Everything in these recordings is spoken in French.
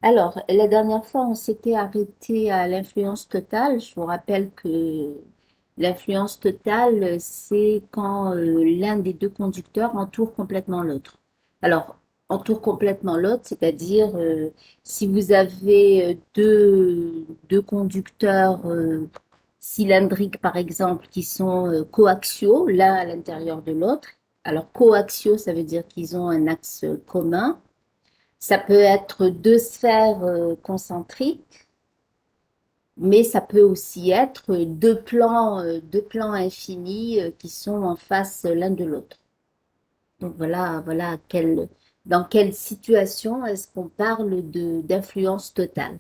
Alors, la dernière fois, on s'était arrêté à l'influence totale. Je vous rappelle que l'influence totale, c'est quand l'un des deux conducteurs entoure complètement l'autre. Alors, entoure complètement l'autre, c'est-à-dire si vous avez deux conducteurs cylindriques, par exemple, qui sont coaxiaux, l'un à l'intérieur de l'autre. Alors, coaxiaux, ça veut dire qu'ils ont un axe commun. Ça peut être deux sphères concentriques, mais ça peut aussi être deux plans infinis qui sont en face l'un de l'autre. Donc voilà dans quelle situation est-ce qu'on parle d'influence totale.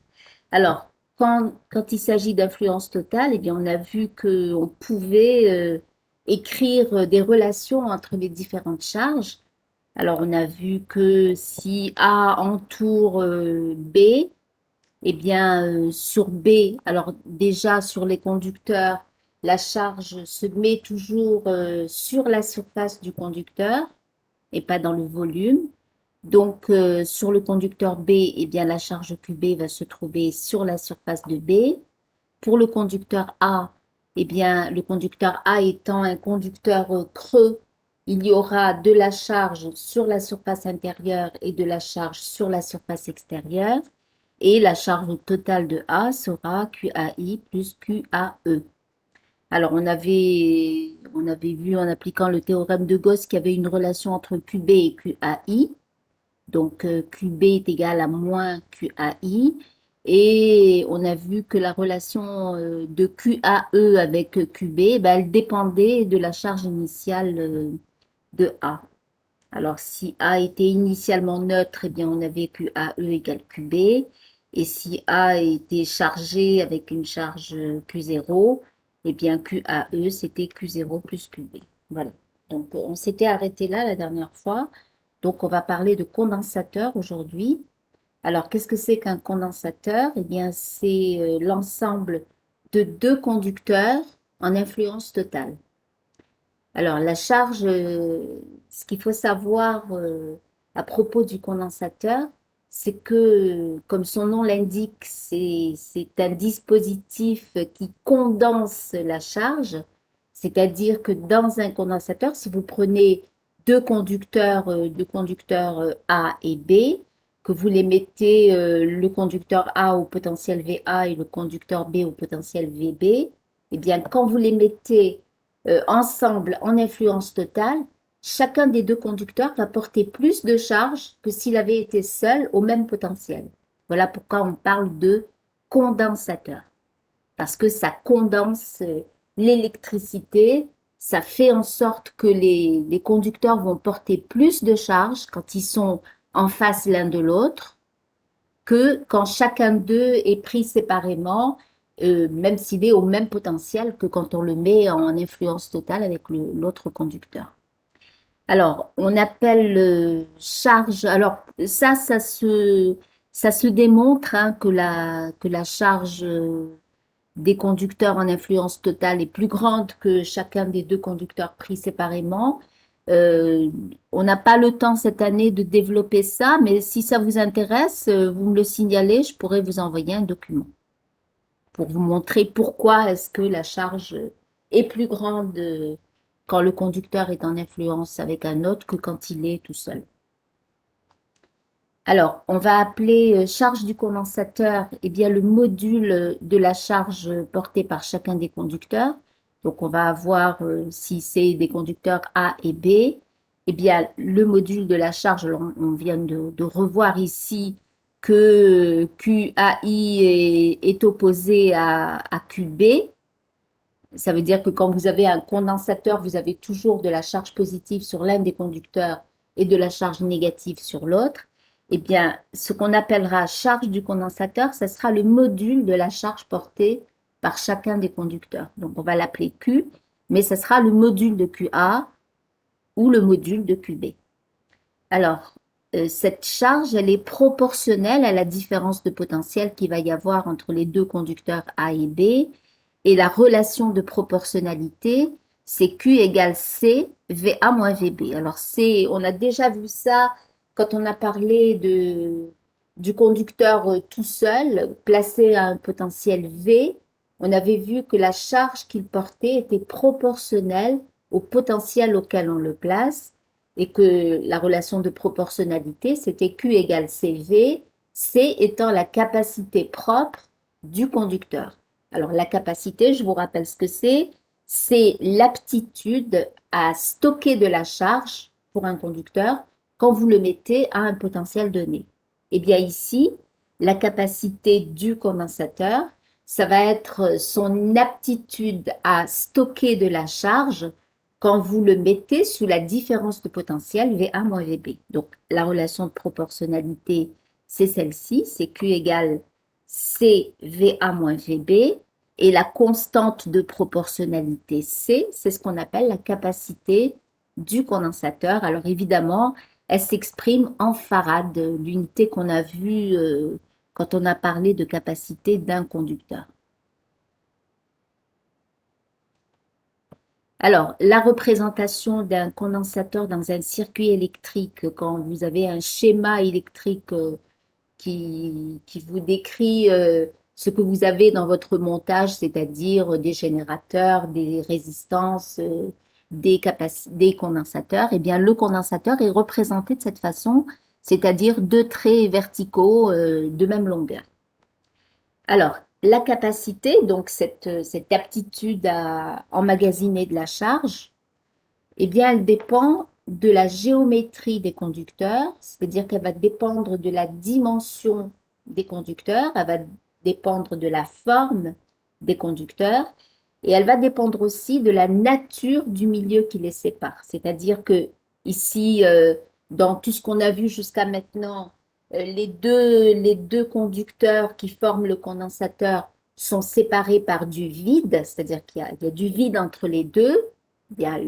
Alors, quand il s'agit d'influence totale, eh bien, on a vu qu'on pouvait écrire des relations entre les différentes charges. Alors, on a vu que si A entoure B, eh bien, sur B, alors déjà sur les conducteurs, la charge se met toujours sur la surface du conducteur et pas dans le volume. Donc, sur le conducteur B, eh bien, la charge QB va se trouver sur la surface de B. Pour le conducteur A, eh bien, le conducteur A étant un conducteur creux, il y aura de la charge sur la surface intérieure et de la charge sur la surface extérieure. Et la charge totale de A sera QAI plus QAE. Alors, on avait vu en appliquant le théorème de Gauss qu'il y avait une relation entre QB et QAI. Donc, QB est égal à moins QAI. Et on a vu que la relation de QAE avec QB, ben, elle dépendait de la charge initiale de A. Alors, si A était initialement neutre, eh bien, on avait QAE égale QB. Et si A était chargé avec une charge Q0, eh bien, QAE, c'était Q0 plus QB. Voilà. Donc, on s'était arrêté là la dernière fois. Donc, on va parler de condensateur aujourd'hui. Alors, qu'est-ce que c'est qu'un condensateur? Eh bien, c'est l'ensemble de deux conducteurs en influence totale. Alors, la charge, ce qu'il faut savoir à propos du condensateur, c'est que, comme son nom l'indique, c'est un dispositif qui condense la charge, c'est-à-dire que dans un condensateur, si vous prenez deux conducteurs A et B, que vous les mettez le conducteur A au potentiel VA et le conducteur B au potentiel VB, eh bien, quand vous les mettez ensemble en influence totale, chacun des deux conducteurs va porter plus de charge que s'il avait été seul au même potentiel. Voilà pourquoi on parle de condensateur, parce que ça condense l'électricité, ça fait en sorte que les conducteurs vont porter plus de charge quand ils sont en face l'un de l'autre que quand chacun d'eux est pris séparément, même s'il est au même potentiel que quand on le met en influence totale avec l'autre conducteur. Alors, on appelle charge. Alors, ça se démontre hein, que la charge des conducteurs en influence totale est plus grande que chacun des deux conducteurs pris séparément. Euh, on n'a pas le temps cette année de développer ça, mais si ça vous intéresse, vous me le signalez, je pourrais vous envoyer un document pour vous montrer pourquoi est-ce que la charge est plus grande quand le conducteur est en influence avec un autre que quand il est tout seul. Alors, on va appeler charge du condensateur, eh bien, le module de la charge portée par chacun des conducteurs. Donc, on va avoir, si c'est des conducteurs A et B, eh bien, le module de la charge, on vient de revoir ici que QAI est opposé à QB. Ça veut dire que quand vous avez un condensateur, vous avez toujours de la charge positive sur l'un des conducteurs et de la charge négative sur l'autre. Eh bien, ce qu'on appellera charge du condensateur, ce sera le module de la charge portée par chacun des conducteurs. Donc, on va l'appeler Q, mais ce sera le module de QA ou le module de QB. Alors, cette charge, elle est proportionnelle à la différence de potentiel qu'il va y avoir entre les deux conducteurs A et B. Et la relation de proportionnalité, c'est Q égale C, VA moins VB. Alors, on a déjà vu ça quand on a parlé du conducteur tout seul, placé à un potentiel V, on avait vu que la charge qu'il portait était proportionnelle au potentiel auquel on le place et que la relation de proportionnalité, c'était Q égale CV, C étant la capacité propre du conducteur. Alors la capacité, je vous rappelle ce que c'est l'aptitude à stocker de la charge pour un conducteur quand vous le mettez à un potentiel donné. Eh bien ici, la capacité du condensateur, ça va être son aptitude à stocker de la charge quand vous le mettez sous la différence de potentiel VA moins VB. Donc la relation de proportionnalité, c'est celle-ci, c'est Q égale CVA moins VB. Et la constante de proportionnalité C, c'est ce qu'on appelle la capacité du condensateur. Alors évidemment, elle s'exprime en farad, l'unité qu'on a vue quand on a parlé de capacité d'un conducteur. Alors, la représentation d'un condensateur dans un circuit électrique, quand vous avez un schéma électrique qui vous décrit ce que vous avez dans votre montage, c'est-à-dire des générateurs, des résistances, des condensateurs, eh bien, le condensateur est représenté de cette façon, c'est-à-dire deux traits verticaux de même longueur. Alors, la capacité, donc cette aptitude à emmagasiner de la charge, eh bien, elle dépend de la géométrie des conducteurs, c'est-à-dire qu'elle va dépendre de la dimension des conducteurs, elle va dépendre de la forme des conducteurs, et elle va dépendre aussi de la nature du milieu qui les sépare. C'est-à-dire que ici, dans tout ce qu'on a vu jusqu'à maintenant, les deux conducteurs qui forment le condensateur sont séparés par du vide, c'est-à-dire qu'il y a du vide entre les deux. Il y a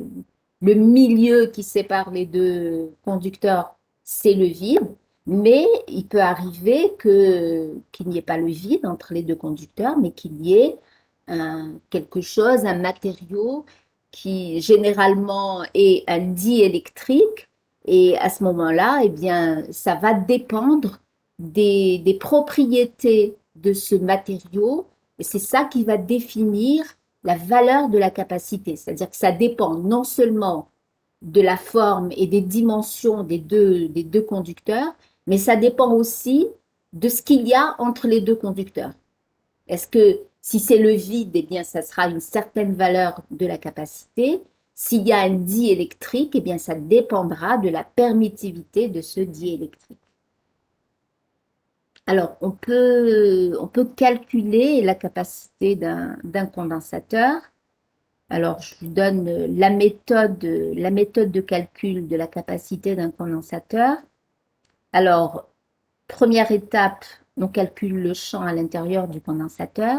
le milieu qui sépare les deux conducteurs, c'est le vide, mais il peut arriver qu'il n'y ait pas le vide entre les deux conducteurs, mais qu'il y ait quelque chose, un matériau qui généralement est un diélectrique. Et à ce moment-là, eh bien, ça va dépendre des propriétés de ce matériau. Et c'est ça qui va définir la valeur de la capacité. C'est-à-dire que ça dépend non seulement de la forme et des dimensions des deux conducteurs, mais ça dépend aussi de ce qu'il y a entre les deux conducteurs. Est-ce que si c'est le vide, eh bien, ça sera une certaine valeur de la capacité. S'il y a un diélectrique, eh bien, ça dépendra de la permittivité de ce diélectrique. Alors, on peut calculer la capacité d'un condensateur. Alors, je vous donne la méthode de calcul de la capacité d'un condensateur. Alors, première étape, on calcule le champ à l'intérieur du condensateur.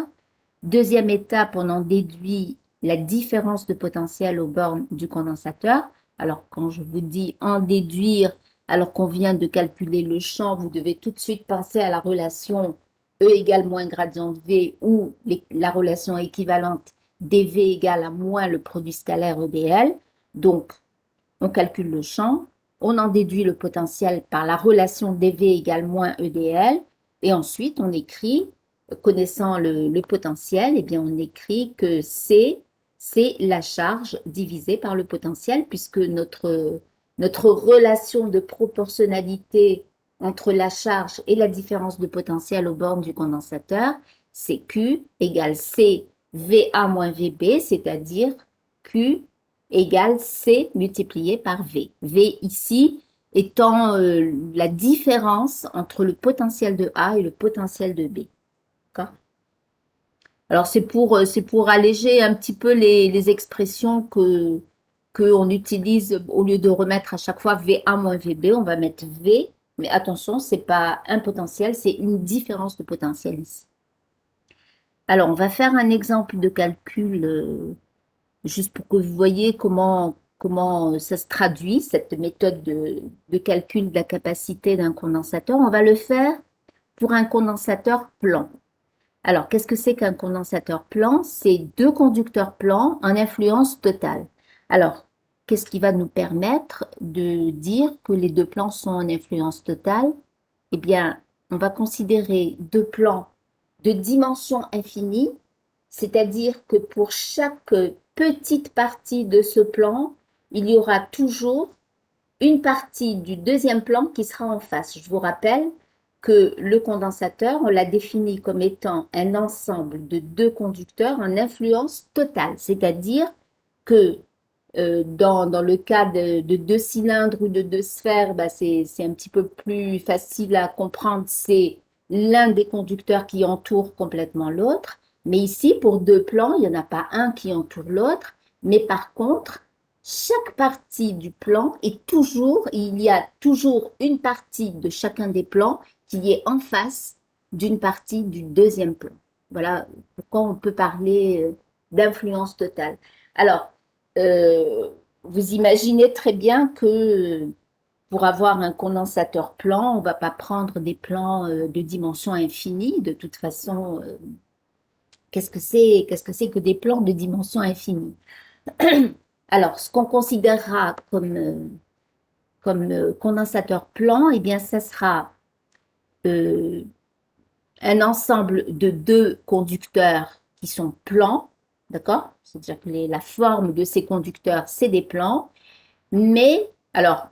Deuxième étape, on en déduit la différence de potentiel aux bornes du condensateur. Alors, quand je vous dis en déduire, alors qu'on vient de calculer le champ, vous devez tout de suite penser à la relation E égale moins gradient de V ou la relation équivalente dV égale à moins le produit scalaire EDL. Donc, on calcule le champ, on en déduit le potentiel par la relation dV égale moins EDL, et ensuite on écrit, connaissant le potentiel, eh bien on écrit que C, c'est la charge divisée par le potentiel, puisque notre relation de proportionnalité entre la charge et la différence de potentiel aux bornes du condensateur, c'est Q égale C VA moins VB, c'est-à-dire Q égale C multiplié par V. V ici étant la différence entre le potentiel de A et le potentiel de B. Alors, c'est pour alléger un petit peu les expressions qu'on utilise au lieu de remettre à chaque fois VA moins VB, on va mettre V. Mais attention, ce n'est pas un potentiel, c'est une différence de potentiel ici. Alors, on va faire un exemple de calcul juste pour que vous voyez comment ça se traduit, cette méthode de calcul de la capacité d'un condensateur. On va le faire pour un condensateur plan. Alors, qu'est-ce que c'est qu'un condensateur plan? C'est deux conducteurs plans en influence totale. Alors, qu'est-ce qui va nous permettre de dire que les deux plans sont en influence totale? Eh bien, on va considérer deux plans de dimension infinie, c'est-à-dire que pour chaque petite partie de ce plan, il y aura toujours une partie du deuxième plan qui sera en face. Je vous rappelle que le condensateur, on l'a défini comme étant un ensemble de deux conducteurs en influence totale, c'est-à-dire que dans le cas de deux cylindres ou de deux sphères, bah, c'est un petit peu plus facile à comprendre. C'est l'un des conducteurs qui entoure complètement l'autre. Mais ici, pour deux plans, il n'y en a pas un qui entoure l'autre. Mais par contre, chaque partie du plan est toujours, il y a toujours une partie de chacun des plans qui est en face d'une partie du deuxième plan. Voilà pourquoi on peut parler d'influence totale. Alors, euh, vous imaginez très bien que pour avoir un condensateur plan, on ne va pas prendre des plans de dimension infinie. De toute façon, qu'est-ce que c'est que des plans de dimension infinie? Alors, ce qu'on considérera comme condensateur plan, eh bien, ça sera euh, un ensemble de deux conducteurs qui sont plans, d'accord? C'est-à-dire que la forme de ces conducteurs, c'est des plans, mais alors,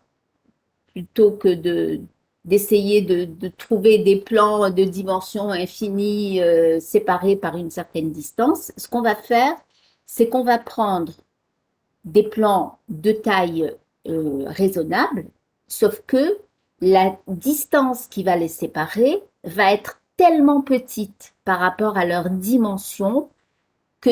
plutôt que d'essayer de trouver des plans de dimension infinie séparés par une certaine distance, ce qu'on va faire, c'est qu'on va prendre des plans de taille raisonnable, sauf que la distance qui va les séparer va être tellement petite par rapport à leur dimension que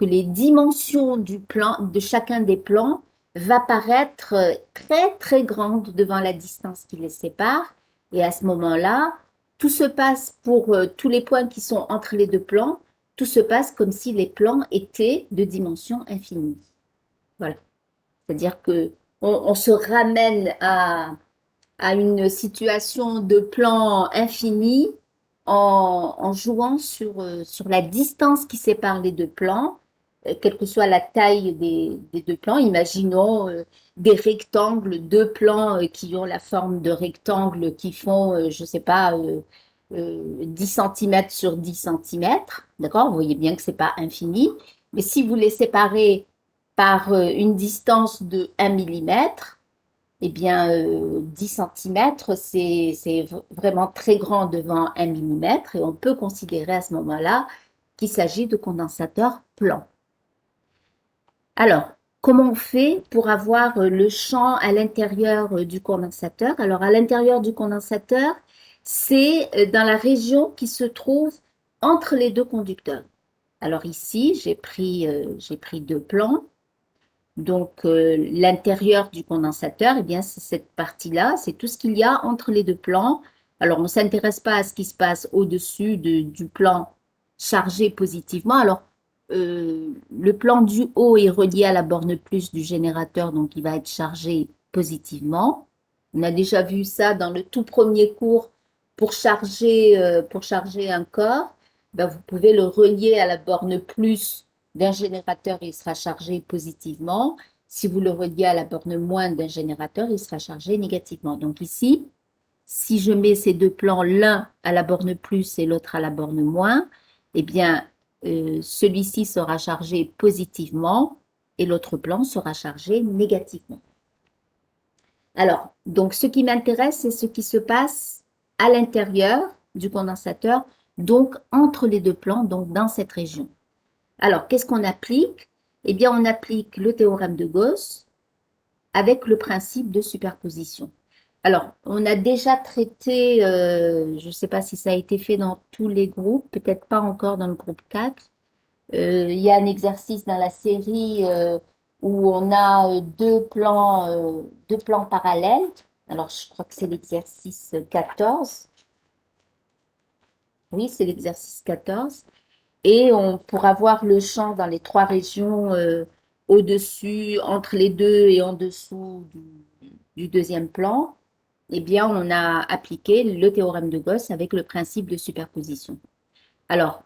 les dimensions du plan, de chacun des plans va paraître très très grande devant la distance qui les sépare. Et à ce moment-là, tout se passe pour tous les points qui sont entre les deux plans, tout se passe comme si les plans étaient de dimension infinie. Voilà. C'est-à-dire que on se ramène à une situation de plan infini en jouant sur la distance qui sépare les deux plans, quelle que soit la taille des deux plans. Imaginons des rectangles, deux plans qui ont la forme de rectangles qui font, je ne sais pas, 10 cm sur 10 cm. D'accord? Vous voyez bien que ce n'est pas infini. Mais si vous les séparez par une distance de 1 millimètre, eh bien, 10 centimètres, c'est vraiment très grand devant 1 millimètre et on peut considérer à ce moment-là qu'il s'agit de condensateurs plans. Alors, comment on fait pour avoir le champ à l'intérieur du condensateur? Alors, à l'intérieur du condensateur, c'est dans la région qui se trouve entre les deux conducteurs. Alors ici, j'ai pris deux plans. Donc, l'intérieur du condensateur, eh bien, c'est cette partie-là, c'est tout ce qu'il y a entre les deux plans. Alors, on ne s'intéresse pas à ce qui se passe au-dessus du plan chargé positivement. Alors, le plan du haut est relié à la borne plus du générateur, donc il va être chargé positivement. On a déjà vu ça dans le tout premier cours pour charger un corps. Ben, vous pouvez le relier à la borne plus d'un générateur, il sera chargé positivement. Si vous le reliez à la borne moins d'un générateur, il sera chargé négativement. Donc ici, si je mets ces deux plans, l'un à la borne plus et l'autre à la borne moins, eh bien, celui-ci sera chargé positivement et l'autre plan sera chargé négativement. Alors, donc ce qui m'intéresse, c'est ce qui se passe à l'intérieur du condensateur, donc entre les deux plans, donc dans cette région. Alors, qu'est-ce qu'on applique? Eh bien, on applique le théorème de Gauss avec le principe de superposition. Alors, on a déjà traité, je ne sais pas si ça a été fait dans tous les groupes, peut-être pas encore dans le groupe 4. Il y a un exercice dans la série où on a deux plans parallèles. Alors, je crois que c'est l'exercice 14. Oui, c'est l'exercice 14. Et on pourra voir le champ dans les trois régions au-dessus, entre les deux et en dessous du deuxième plan. Eh bien, on a appliqué le théorème de Gauss avec le principe de superposition. Alors,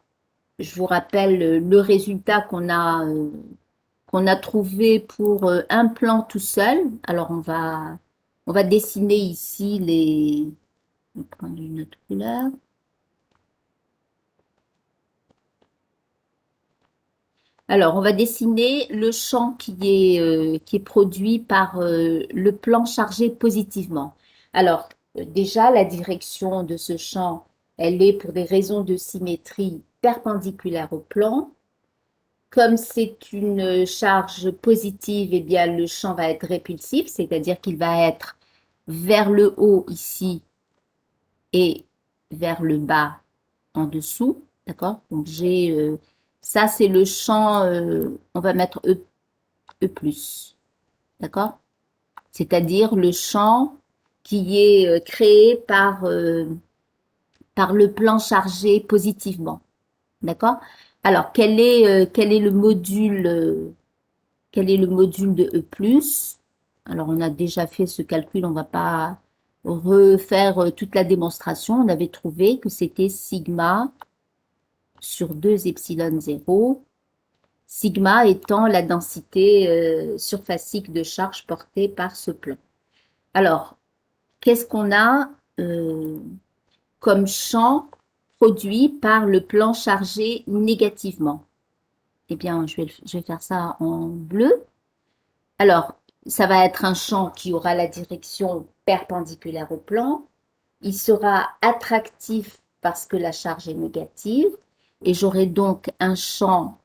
je vous rappelle le résultat qu'on a trouvé pour un plan tout seul. Alors, on va dessiner ici Je vais prendre une autre couleur. Alors, on va dessiner le champ qui est produit par le plan chargé positivement. Alors, déjà, la direction de ce champ, elle est pour des raisons de symétrie perpendiculaire au plan. Comme c'est une charge positive, eh bien, le champ va être répulsif, c'est-à-dire qu'il va être vers le haut ici et vers le bas en dessous. D'accord? Donc, ça, c'est le champ, on va mettre E+. D'accord? C'est-à-dire le champ qui est créé par le plan chargé positivement. D'accord? Alors, quel est le module de E+? Alors, on a déjà fait ce calcul, on ne va pas refaire toute la démonstration. On avait trouvé que c'était sigma sur 2 epsilon 0, sigma étant la densité surfacique de charge portée par ce plan. Alors, qu'est-ce qu'on a comme champ produit par le plan chargé négativement? Eh bien, je vais faire ça en bleu. Alors, ça va être un champ qui aura la direction perpendiculaire au plan. Il sera attractif parce que la charge est négative. Et j'aurai donc un champ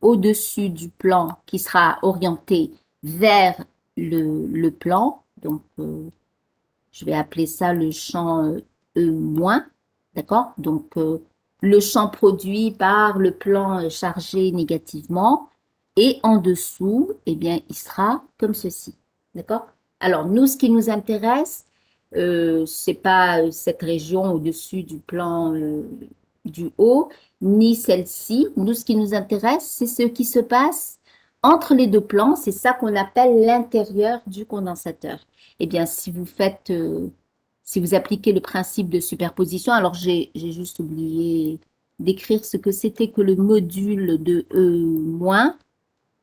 au-dessus du plan qui sera orienté vers le plan. Donc, je vais appeler ça le champ E-, d'accord? Donc, le champ produit par le plan chargé négativement. Et en dessous, eh bien, il sera comme ceci, d'accord? Alors, nous, ce qui nous intéresse, c'est pas cette région au-dessus du plan du haut, ni celle-ci. Nous, ce qui nous intéresse, c'est ce qui se passe entre les deux plans. C'est ça qu'on appelle l'intérieur du condensateur. Eh bien, si vous appliquez le principe de superposition, alors j'ai juste oublié d'écrire ce que c'était que le module de E-,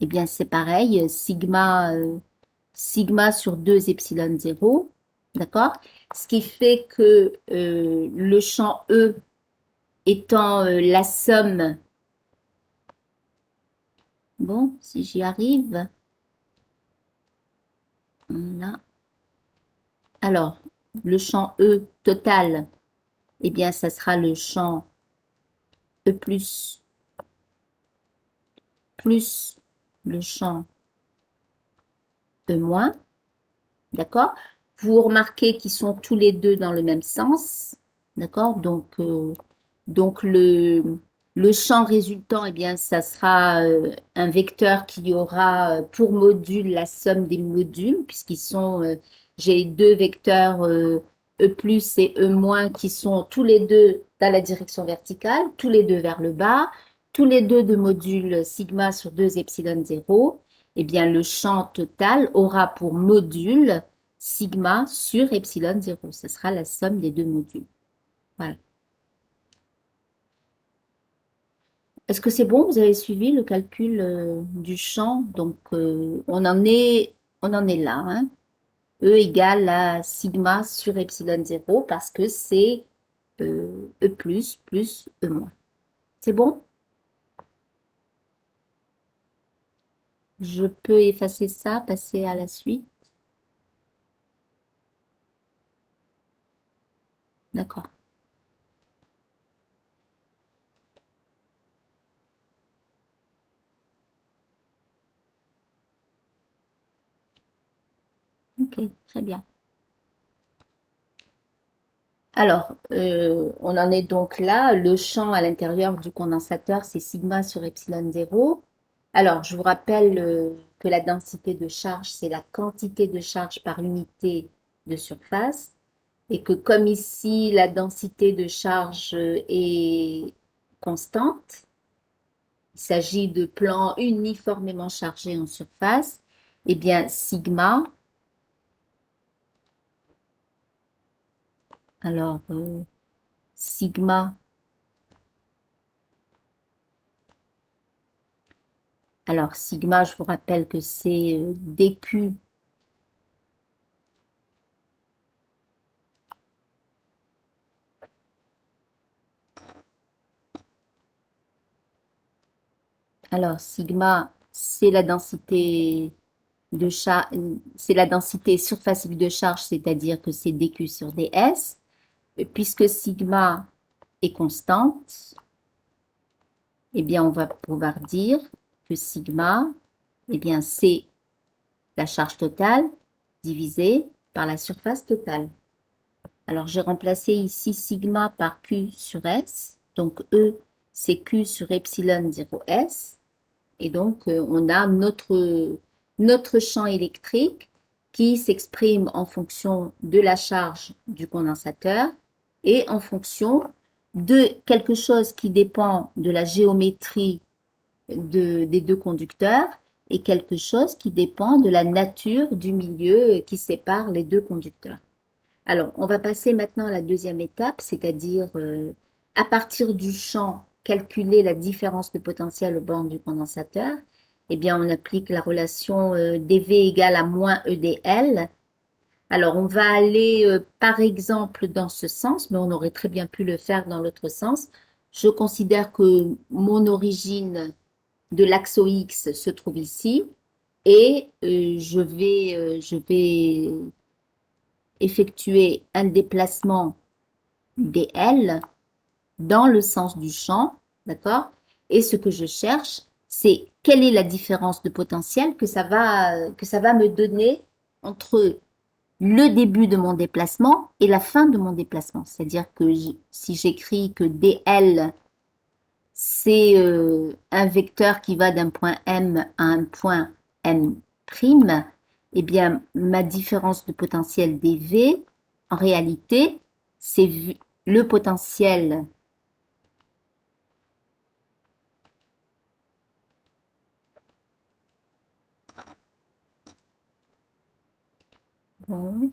eh bien, c'est pareil, sigma sur 2 epsilon 0, d'accord? Ce qui fait que le champ E étant la somme, bon, si j'y arrive, voilà. Alors, le champ E total, eh bien, ça sera le champ E plus le champ E-, d'accord? Vous remarquez qu'ils sont tous les deux dans le même sens, d'accord? Donc le champ résultant, eh bien, ça sera un vecteur qui aura pour module la somme des modules, puisqu'ils sont, j'ai deux vecteurs E+ et E- qui sont tous les deux dans la direction verticale, tous les deux vers le bas, tous les deux de module sigma sur 2 epsilon 0. Eh bien, le champ total aura pour module sigma sur epsilon 0. Ce sera la somme des deux modules. Voilà. Est-ce que c'est bon? Vous avez suivi le calcul du champ? Donc, on en est là. Hein. E égale à sigma sur epsilon 0 parce que c'est E plus E moins. C'est bon? Je peux effacer ça, passer à la suite. D'accord. Ok, très bien. Alors, on en est donc là. Le champ à l'intérieur du condensateur, c'est sigma sur epsilon 0. Alors, je vous rappelle que la densité de charge, c'est la quantité de charge par unité de surface. Et que comme ici, la densité de charge est constante, il s'agit de plans uniformément chargés en surface, eh bien, sigma, alors, sigma, alors sigma, je vous rappelle que c'est dQ Alors, sigma, c'est la densité de charge, c'est la densité surfacique de charge, c'est-à-dire que c'est dQ sur ds. Et puisque sigma est constante, eh bien, on va pouvoir dire que sigma, eh bien, c'est la charge totale divisée par la surface totale. Alors, j'ai remplacé ici sigma par Q sur S. Donc, E, c'est Q sur epsilon 0S. Et donc, on a notre champ électrique qui s'exprime en fonction de la charge du condensateur et en fonction de quelque chose qui dépend de la géométrie des deux conducteurs et quelque chose qui dépend de la nature du milieu qui sépare les deux conducteurs. Alors, on va passer maintenant à la deuxième étape, c'est-à-dire à partir du champ, calculer la différence de potentiel au bord du condensateur. Eh bien, on applique la relation dV égale à moins EDL. Alors, on va aller par exemple dans ce sens, mais on aurait très bien pu le faire dans l'autre sens. Je considère que mon origine de l'axe X se trouve ici et je vais effectuer un déplacement dl dans le sens du champ, d'accord? Et ce que je cherche, c'est quelle est la différence de potentiel que ça va me donner entre le début de mon déplacement et la fin de mon déplacement. C'est-à-dire que si j'écris que dl, c'est un vecteur qui va d'un point M à un point M', eh bien, ma différence de potentiel dV, en réalité, c'est le potentiel. Bon.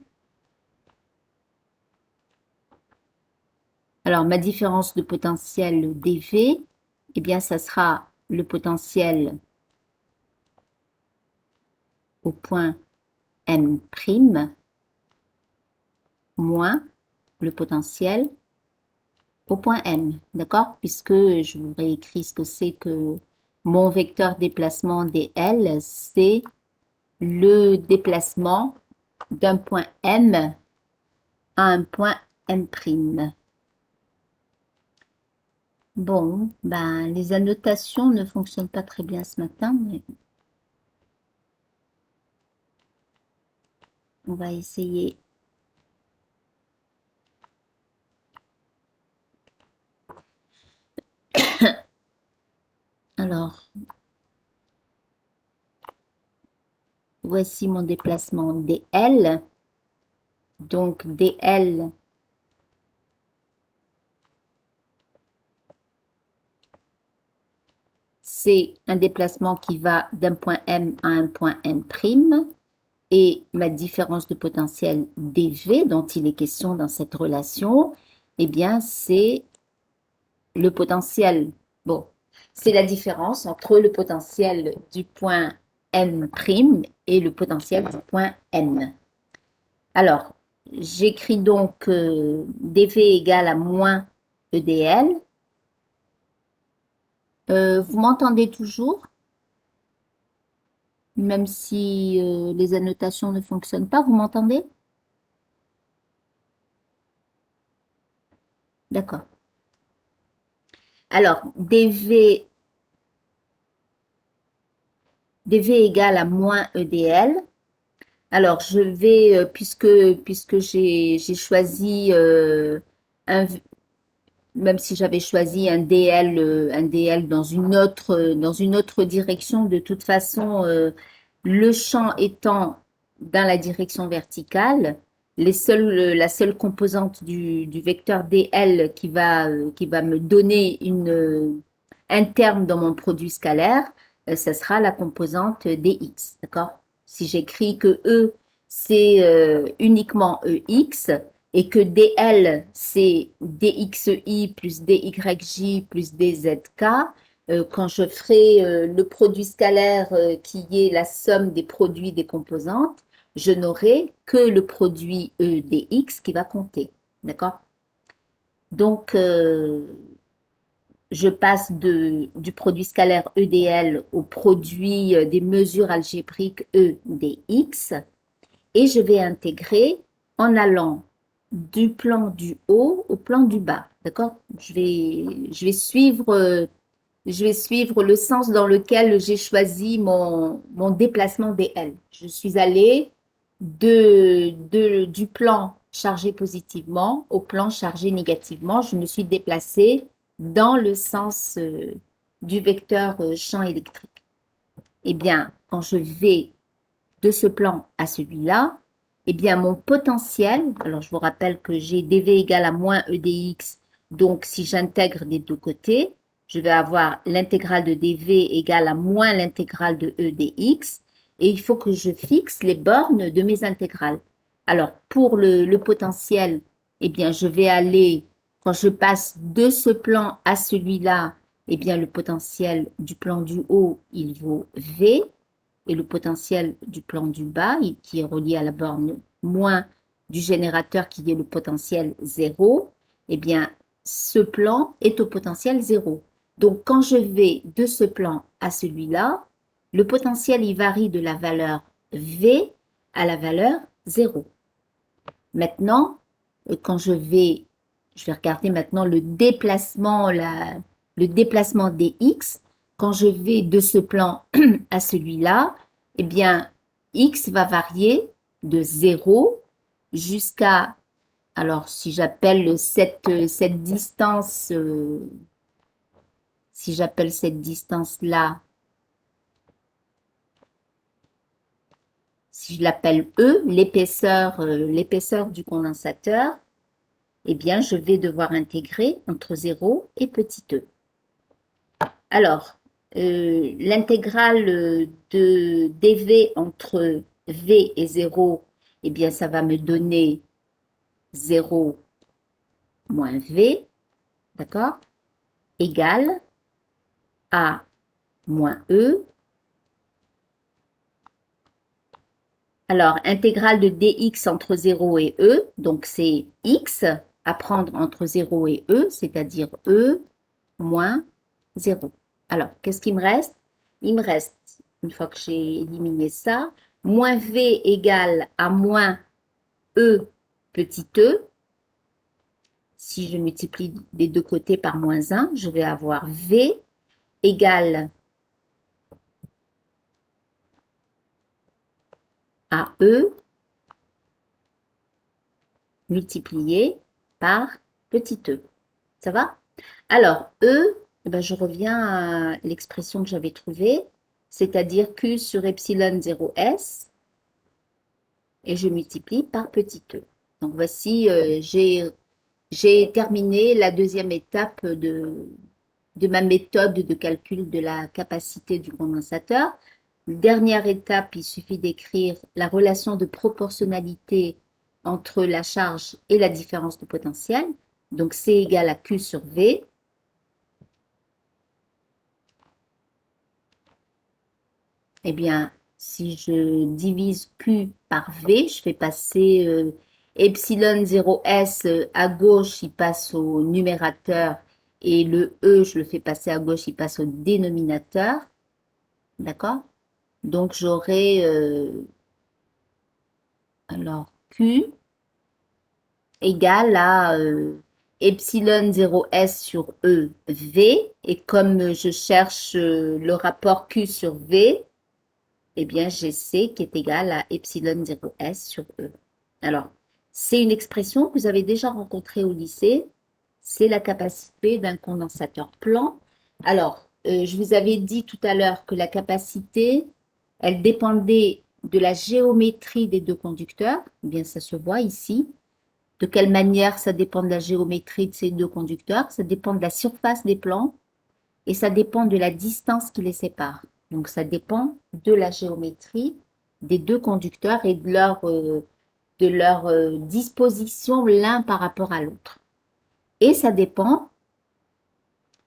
Alors, ma différence de potentiel dV, eh bien, ça sera le potentiel au point M' moins le potentiel au point M, d'accord? Puisque je vous réécris ce que c'est que mon vecteur déplacement dl, c'est le déplacement d'un point M à un point M'. Bon, ben, les annotations ne fonctionnent pas très bien ce matin, mais on va essayer. Alors, voici mon déplacement dl. Donc, dl, c'est un déplacement qui va d'un point M à un point M'. Et ma différence de potentiel dV, dont il est question dans cette relation, eh bien, c'est le potentiel. Bon, c'est la différence entre le potentiel du point M' et le potentiel du point M. Alors, j'écris donc dV égale à moins EDL. Vous m'entendez toujours? Même si les annotations ne fonctionnent pas, vous m'entendez? D'accord. Alors, dV égale à moins EDL. Alors, je vais, puisque j'ai choisi, même si j'avais choisi un DL dans une autre direction, de toute façon, le champ étant dans la direction verticale, la seule composante du vecteur DL qui va me donner un terme dans mon produit scalaire, ça sera la composante dx, d'accord? Si j'écris que E, c'est uniquement EX, et que DL, c'est DXI plus DYJ plus DZK, quand je ferai le produit scalaire qui est la somme des produits des composantes, je n'aurai que le produit E dx qui va compter. D'accord? Donc, je passe du produit scalaire EDL au produit des mesures algébriques E des X et je vais intégrer en allant du plan du haut au plan du bas. D'accord? Je vais suivre le sens dans lequel j'ai choisi mon déplacement dl. Je suis allée du plan chargé positivement au plan chargé négativement. Je me suis déplacée dans le sens du vecteur champ électrique. Eh bien, quand je vais de ce plan à celui-là, eh bien, mon potentiel, alors je vous rappelle que j'ai dV égale à moins E dx, donc si j'intègre des deux côtés, je vais avoir l'intégrale de dV égale à moins l'intégrale de E dx, et il faut que je fixe les bornes de mes intégrales. Alors, pour le potentiel, eh bien, je vais aller, quand je passe de ce plan à celui-là, eh bien, le potentiel du plan du haut, il vaut V, et le potentiel du plan du bas, qui est relié à la borne moins du générateur qui est le potentiel 0, eh bien, ce plan est au potentiel 0. Donc, quand je vais de ce plan à celui-là, le potentiel, il varie de la valeur V à la valeur 0. Maintenant, quand je vais regarder maintenant le déplacement des X. Quand je vais de ce plan à celui-là, eh bien, X va varier de 0 jusqu'à, alors si j'appelle cette distance, si j'appelle cette distance-là, si je l'appelle E, l'épaisseur du condensateur, eh bien, je vais devoir intégrer entre 0 et petit e. Alors, l'intégrale de dv entre v et 0, eh bien, ça va me donner 0 moins v, d'accord, égale a moins e. Alors, intégrale de dx entre 0 et e, donc c'est x à prendre entre 0 et e, c'est-à-dire e moins 0. Alors, qu'est-ce qu'il me reste? Il me reste, une fois que j'ai éliminé ça, moins v égale à moins e petit e. Si je multiplie des deux côtés par moins 1, je vais avoir v égale à e multiplié par petit e. Ça va? Alors, E, ben, je reviens à l'expression que j'avais trouvée, c'est-à-dire Q sur epsilon 0S, et je multiplie par petit e. Donc, voici, j'ai terminé la deuxième étape de ma méthode de calcul de la capacité du condensateur. Dernière étape, il suffit d'écrire la relation de proportionnalité entre la charge et la différence de potentiel. Donc, C égale à Q sur V. Eh bien, si je divise Q par V, je fais passer epsilon 0S à gauche, il passe au numérateur, et le E, je le fais passer à gauche, il passe au dénominateur. D'accord? Donc, j'aurai alors Q égale à epsilon 0S sur E, V. Et comme je cherche le rapport Q sur V, eh bien, j'ai C qui est égal à epsilon 0S sur E. Alors, c'est une expression que vous avez déjà rencontrée au lycée. C'est la capacité d'un condensateur plan. Alors, je vous avais dit tout à l'heure que la capacité, elle dépendait de la géométrie des deux conducteurs. Eh bien, ça se voit ici. De quelle manière ça dépend de la géométrie de ces deux conducteurs? Ça dépend de la surface des plans et ça dépend de la distance qui les sépare. Donc, ça dépend de la géométrie des deux conducteurs et de leur disposition l'un par rapport à l'autre. Et ça dépend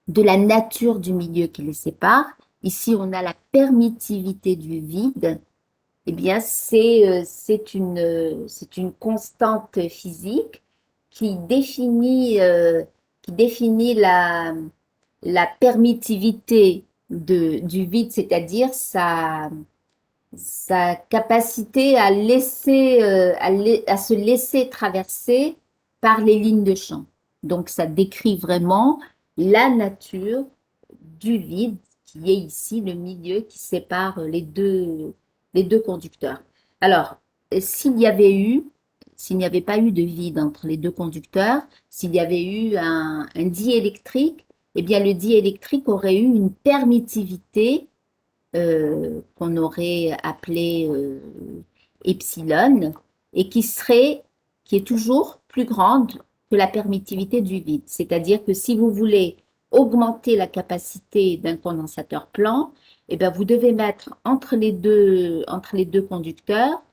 de la nature du milieu qui les sépare. Ici, on a la permittivité du vide. Eh bien, c'est une constante physique qui définit la permittivité du vide, c'est-à-dire sa capacité à laisser, à se laisser traverser par les lignes de champ. Donc, ça décrit vraiment la nature du vide qui est ici le milieu qui sépare les deux conducteurs. Alors, s'il y avait eu, s'il n'y avait pas eu de vide entre les deux conducteurs, s'il y avait eu un diélectrique, eh bien, le diélectrique aurait eu une permittivité qu'on aurait appelé epsilon et qui est toujours plus grande que la permittivité du vide. C'est-à-dire que si vous voulez augmenter la capacité d'un condensateur plan, eh bien vous devez mettre entre les deux conducteurs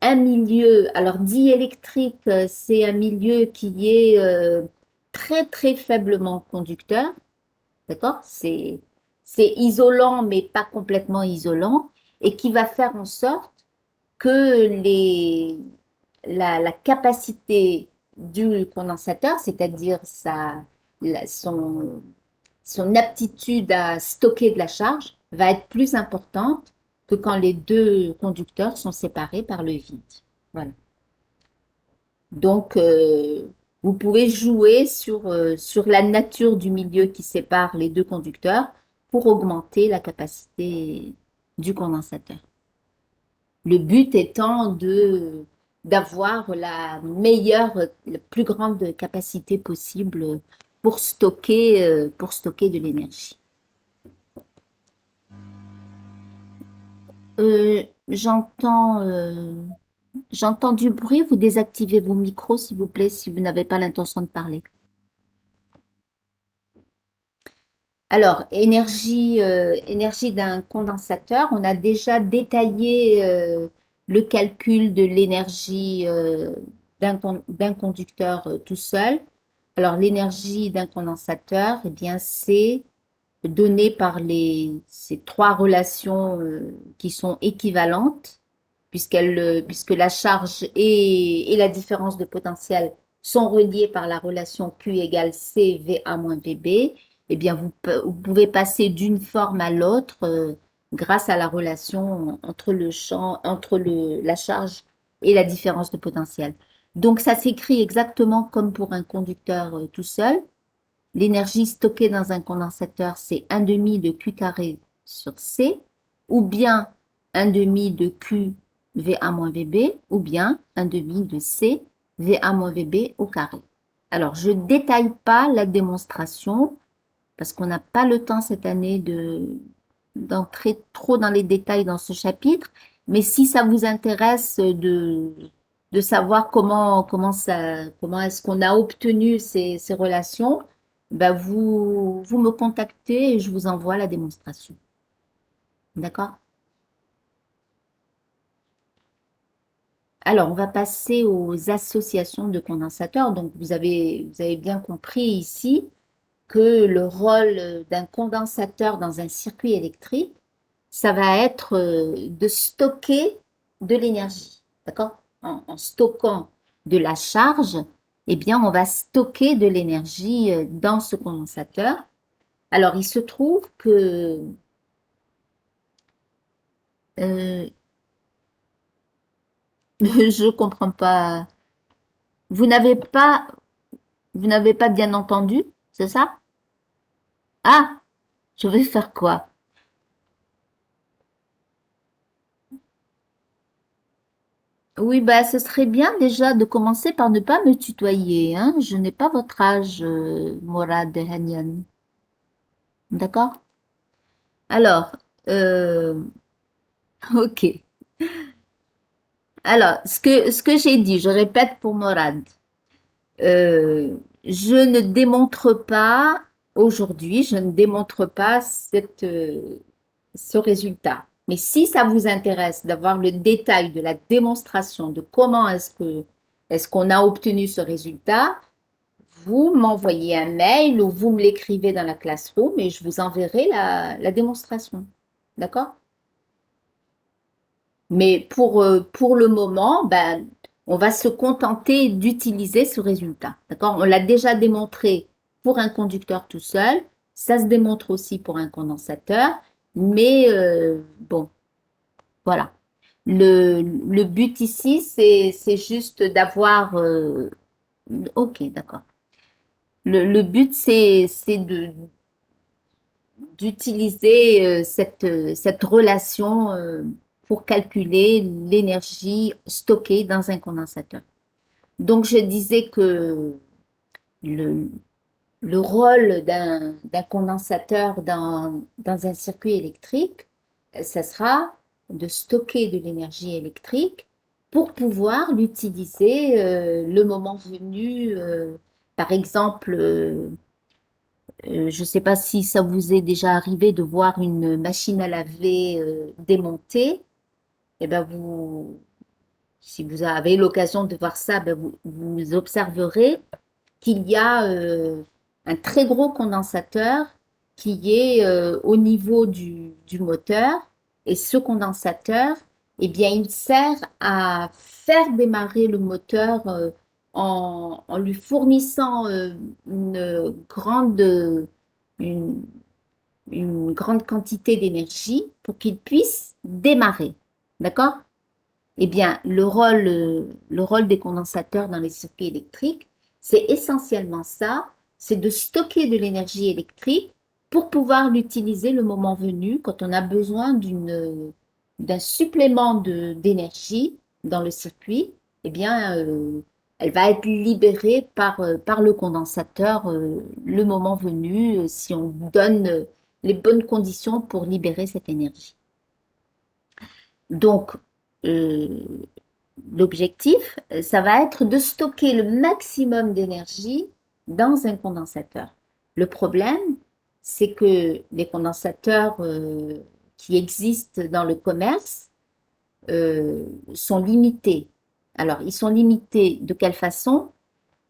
un milieu. Alors, diélectrique, c'est un milieu qui est très, très faiblement conducteur. D'accord? C'est isolant, mais pas complètement isolant, et qui va faire en sorte que la capacité du condensateur, c'est-à-dire son aptitude à stocker de la charge, va être plus importante que quand les deux conducteurs sont séparés par le vide. Voilà. Donc, vous pouvez jouer sur la nature du milieu qui sépare les deux conducteurs pour augmenter la capacité du condensateur. Le but étant d'avoir la plus grande capacité possible pour stocker de l'énergie. Euh, j'entends, euh, j'entends du bruit. Vous désactivez vos micros, s'il vous plaît, si vous n'avez pas l'intention de parler. Alors, énergie d'un condensateur, on a déjà détaillé le calcul de l'énergie d'un conducteur tout seul. Alors, l'énergie d'un condensateur, eh bien, c'est donné par ces trois relations qui sont équivalentes, puisque la charge et la différence de potentiel sont reliées par la relation Q égale C VA moins VB, eh bien, vous pouvez passer d'une forme à l'autre grâce à la relation entre la charge et la différence de potentiel. Donc, ça s'écrit exactement comme pour un conducteur tout seul. L'énergie stockée dans un condensateur, c'est 1 demi de Q carré sur C, ou bien 1 demi de Q VA moins VB, ou bien 1 demi de C VA moins VB au carré. Alors, je ne détaille pas la démonstration parce qu'on n'a pas le temps cette année d'entrer trop dans les détails dans ce chapitre, mais si ça vous intéresse de savoir comment est-ce qu'on a obtenu ces relations, ben vous me contactez et je vous envoie la démonstration. D'accord? Alors, on va passer aux associations de condensateurs. Donc, vous avez bien compris ici que le rôle d'un condensateur dans un circuit électrique, ça va être de stocker de l'énergie. D'accord? En stockant de la charge, eh bien, on va stocker de l'énergie dans ce condensateur. Alors, il se trouve que euh, je ne comprends pas. Vous n'avez pas, vous n'avez pas bien entendu, c'est ça? Ah, je vais faire quoi? Oui, bah, ce serait bien déjà de commencer par ne pas me tutoyer, hein. Je n'ai pas votre âge, Morad Hanian. D'accord? Alors, euh, ok. Alors, ce que j'ai dit, je répète pour Morad. Je ne démontre pas, aujourd'hui, je ne démontre pas ce résultat. Mais si ça vous intéresse d'avoir le détail de la démonstration de comment est-ce qu'on a obtenu ce résultat, vous m'envoyez un mail ou vous me l'écrivez dans la classroom et je vous enverrai la démonstration. D'accord? Mais pour le moment, ben, on va se contenter d'utiliser ce résultat. D'accord? On l'a déjà démontré pour un conducteur tout seul. Ça se démontre aussi pour un condensateur, mais bon, voilà. Le but ici, c'est juste d'avoir... ok, d'accord. Le but, c'est d'utiliser cette relation pour calculer l'énergie stockée dans un condensateur. Donc, je disais que le, le rôle d'un condensateur dans un circuit électrique, ça sera de stocker de l'énergie électrique pour pouvoir l'utiliser le moment venu. Par exemple, je ne sais pas si ça vous est déjà arrivé de voir une machine à laver démontée. Eh ben si vous avez l'occasion de voir ça, ben vous observerez qu'il y a un très gros condensateur qui est au niveau du moteur. Et ce condensateur, eh bien, il sert à faire démarrer le moteur en lui fournissant une, une grande quantité d'énergie pour qu'il puisse démarrer. D'accord? Eh bien, le rôle des condensateurs dans les circuits électriques, c'est essentiellement ça, c'est de stocker de l'énergie électrique pour pouvoir l'utiliser le moment venu quand on a besoin d'un supplément d'énergie dans le circuit. Eh bien, elle va être libérée par le condensateur le moment venu si on donne les bonnes conditions pour libérer cette énergie. Donc, euh, l'objectif, ça va être de stocker le maximum d'énergie dans un condensateur. Le problème, c'est que les condensateurs qui existent dans le commerce sont limités. Alors, ils sont limités de quelle façon?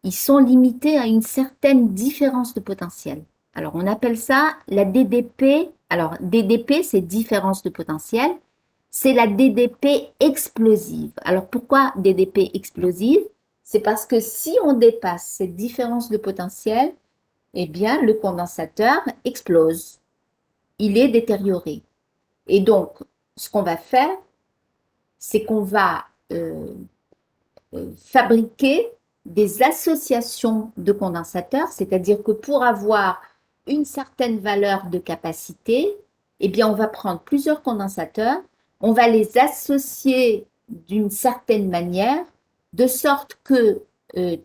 Ils sont limités à une certaine différence de potentiel. Alors, on appelle ça la DDP. Alors, DDP, c'est différence de potentiel. C'est la DDP explosive. Alors, pourquoi DDP explosive? C'est parce que si on dépasse cette différence de potentiel, eh bien, le condensateur explose. Il est détérioré. Et donc, ce qu'on va faire, c'est qu'on va fabriquer des associations de condensateurs, c'est-à-dire que pour avoir une certaine valeur de capacité, eh bien, on va prendre plusieurs condensateurs, on va les associer d'une certaine manière, de sorte que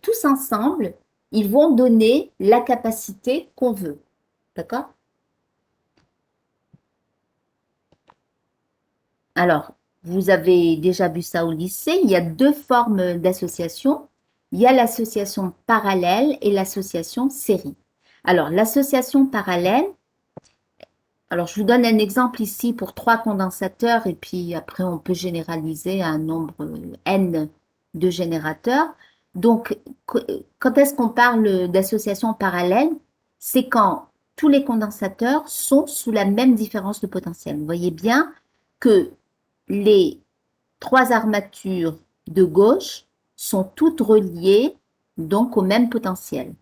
tous ensemble, ils vont donner la capacité qu'on veut. D'accord? Alors, vous avez déjà vu ça au lycée, il y a deux formes d'association. Il y a l'association parallèle et l'association série. Alors, l'association parallèle, alors je vous donne un exemple ici pour trois condensateurs et puis après on peut généraliser à un nombre n de générateurs. Donc, quand est-ce qu'on parle d'association parallèle? C'est quand tous les condensateurs sont sous la même différence de potentiel. Vous voyez bien que les trois armatures de gauche sont toutes reliées donc au même potentiel.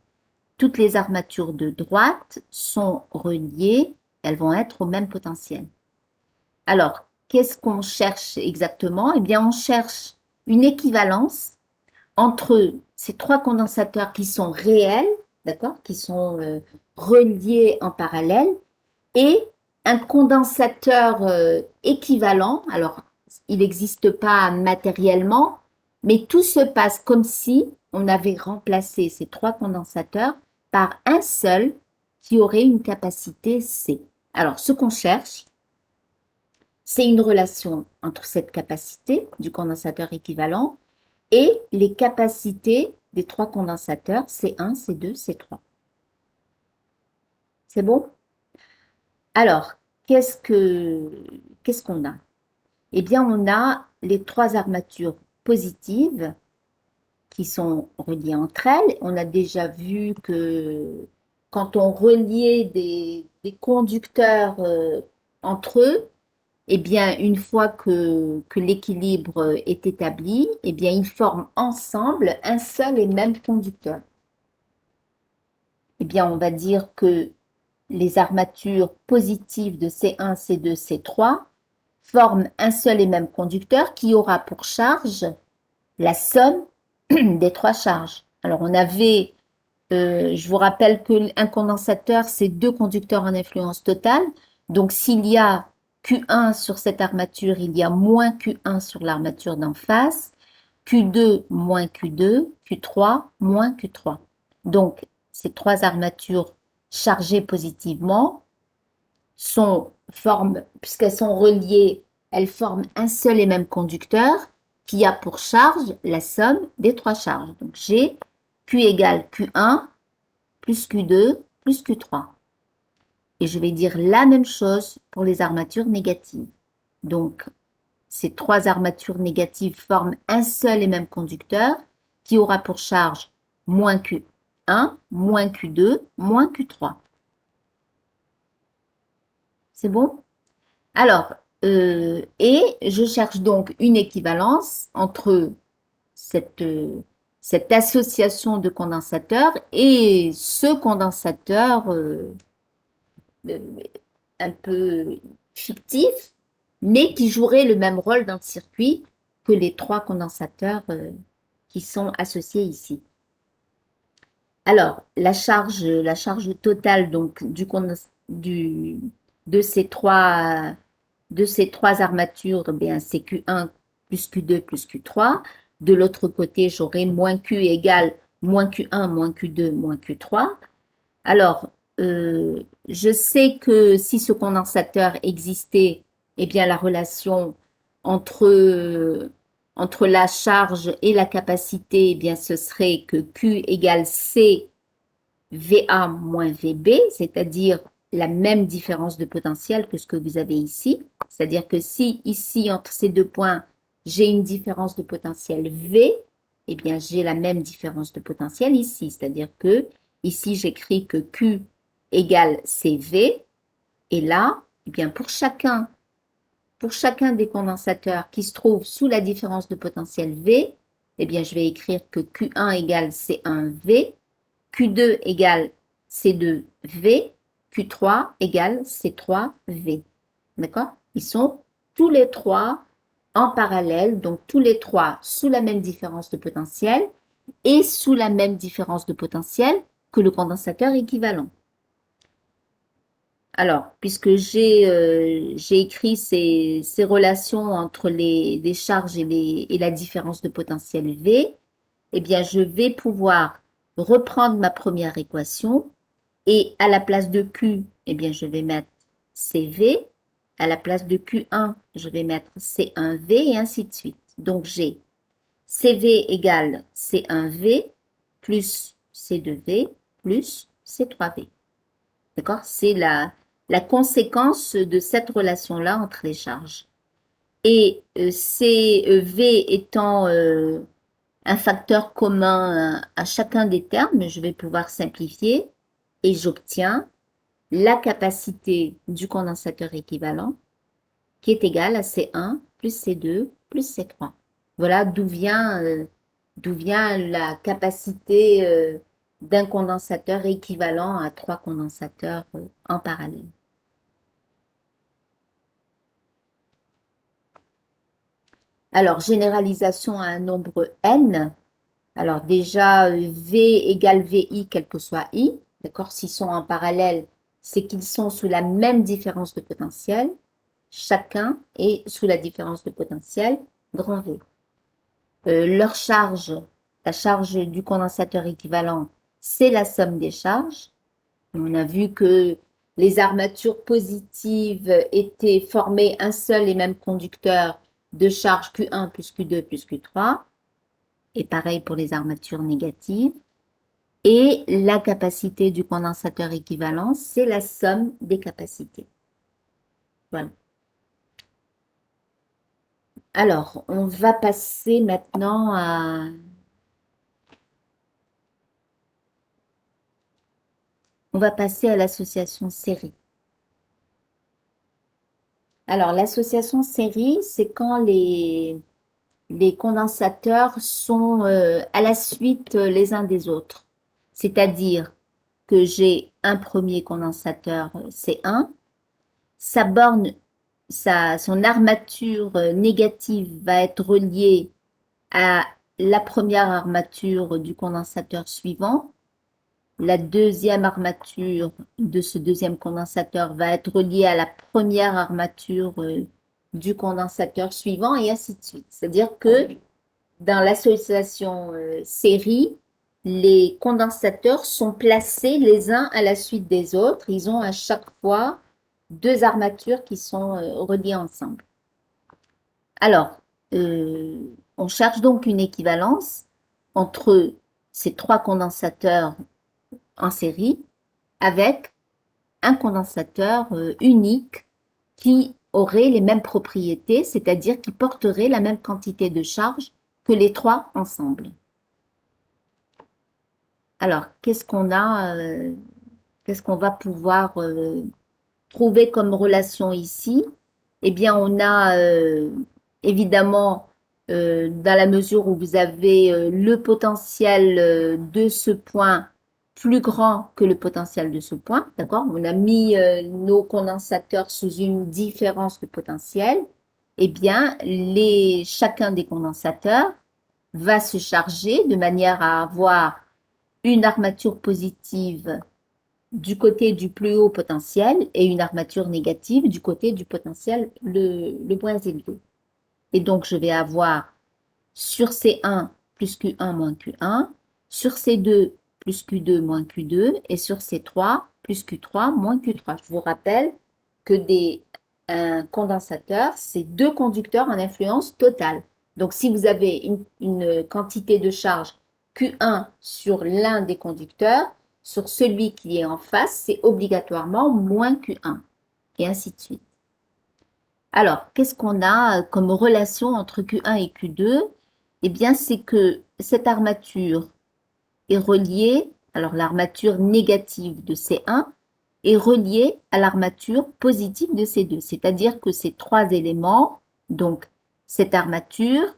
Toutes les armatures de droite sont reliées, elles vont être au même potentiel. Alors, qu'est-ce qu'on cherche exactement? Eh bien, on cherche une équivalence entre ces trois condensateurs qui sont réels, d'accord, qui sont reliés en parallèle, et un condensateur équivalent. Alors, il n'existe pas matériellement, mais tout se passe comme si on avait remplacé ces trois condensateurs par un seul qui aurait une capacité C. Alors, ce qu'on cherche, c'est une relation entre cette capacité du condensateur équivalent et les capacités des trois condensateurs C1, C2, C3. C'est bon? Alors, qu'est-ce qu'on a? Eh bien, on a les trois armatures positives qui sont reliées entre elles. On a déjà vu que quand on reliait des conducteurs entre eux, eh bien, une fois que l'équilibre est établi, eh bien, ils forment ensemble un seul et même conducteur. Eh bien, on va dire que les armatures positives de C1, C2, C3 forment un seul et même conducteur qui aura pour charge la somme des trois charges. Alors, on avait, je vous rappelle qu'un condensateur, c'est deux conducteurs en influence totale. Donc, s'il y a Q1 sur cette armature, il y a moins Q1 sur l'armature d'en face, Q2 moins Q2, Q3 moins Q3. Donc, ces trois armatures chargées positivement puisqu'elles sont reliées, elles forment un seul et même conducteur qui a pour charge la somme des trois charges. Donc j'ai Q égale Q1 plus Q2 plus Q3. Et je vais dire la même chose pour les armatures négatives. Donc ces trois armatures négatives forment un seul et même conducteur qui aura pour charge moins Q1, moins Q2, moins Q3. C'est bon? Alors, et je cherche donc une équivalence entre cette, cette association de condensateurs et ce condensateur euh, un peu fictif, mais qui jouerait le même rôle dans le circuit que les trois condensateurs qui sont associés ici. Alors, la charge totale donc, de de ces trois armatures, eh bien, c'est Q1 plus Q2 plus Q3. De l'autre côté, j'aurai moins Q égale moins Q1 moins Q2 moins Q3. Alors, je sais que si ce condensateur existait, eh bien, la relation entre la charge et la capacité, eh bien, ce serait que Q égale C VA moins VB, c'est-à-dire la même différence de potentiel que ce que vous avez ici. C'est-à-dire que si ici, entre ces deux points, j'ai une différence de potentiel V, eh bien, j'ai la même différence de potentiel ici. C'est-à-dire que ici, j'écris que Q égale CV. Et là, eh bien, pour chacun des condensateurs qui se trouvent sous la différence de potentiel V, eh bien, je vais écrire que Q1 égale C1V, Q2 égale C2V, Q3 égale C3V. D'accord? Ils sont tous les trois en parallèle, donc tous les trois sous la même différence de potentiel et sous la même différence de potentiel que le condensateur équivalent. Alors, puisque j'ai écrit ces relations entre les charges et la différence de potentiel V, eh bien, je vais pouvoir reprendre ma première équation et à la place de Q, eh bien, je vais mettre CV. À la place de Q1, je vais mettre C1V et ainsi de suite. Donc, j'ai CV égale C1V plus C2V plus C3V. D'accord? C'est la conséquence de cette relation-là entre les charges. Et CV étant un facteur commun à chacun des termes, je vais pouvoir simplifier et j'obtiens la capacité du condensateur équivalent qui est égale à C1 plus C2 plus C3. Voilà d'où vient la capacité d'un condensateur équivalent à trois condensateurs en parallèle. Alors, généralisation à un nombre n. Alors déjà, V égale VI, quel que soit I. D'accord? S'ils sont en parallèle, c'est qu'ils sont sous la même différence de potentiel. Chacun est sous la différence de potentiel grand V. Leur charge, la charge du condensateur équivalent, c'est la somme des charges. On a vu que les armatures positives étaient formées un seul et même conducteur de charge Q1 plus Q2 plus Q3. Et pareil pour les armatures négatives. Et la capacité du condensateur équivalent, c'est la somme des capacités. Voilà. Alors, on va passer maintenant à l'association série. Alors, l'association série, c'est quand les condensateurs sont à la suite les uns des autres. C'est-à-dire que j'ai un premier condensateur C1, sa borne, son armature négative va être reliée à la première armature du condensateur suivant. La deuxième armature de ce deuxième condensateur va être reliée à la première armature du condensateur suivant et ainsi de suite. C'est-à-dire que dans l'association série, les condensateurs sont placés les uns à la suite des autres. Ils ont à chaque fois deux armatures qui sont reliées ensemble. Alors, on cherche donc une équivalence entre ces trois condensateurs en série avec un condensateur unique qui aurait les mêmes propriétés, c'est-à-dire qui porterait la même quantité de charge que les trois ensemble. Alors, qu'est-ce qu'on va pouvoir trouver comme relation ici? Eh bien, on a évidemment, dans la mesure où vous avez le potentiel de ce point plus grand que le potentiel de ce point, d'accord? On a mis nos condensateurs sous une différence de potentiel. Eh bien, chacun des condensateurs va se charger de manière à avoir une armature positive du côté du plus haut potentiel et une armature négative du côté du potentiel le moins élevé. Et donc, je vais avoir sur C1 plus Q1 moins Q1, sur C2 plus Q2 moins Q2 et sur C3 plus Q3 moins Q3. Je vous rappelle que un condensateur, c'est deux conducteurs en influence totale. Donc, si vous avez une quantité de charge Q1 sur l'un des conducteurs, sur celui qui est en face, c'est obligatoirement moins Q1, et ainsi de suite. Alors, qu'est-ce qu'on a comme relation entre Q1 et Q2? Eh bien, c'est que cette armature est reliée, alors l'armature négative de C1 est reliée à l'armature positive de C2. C'est-à-dire que ces trois éléments, donc cette armature,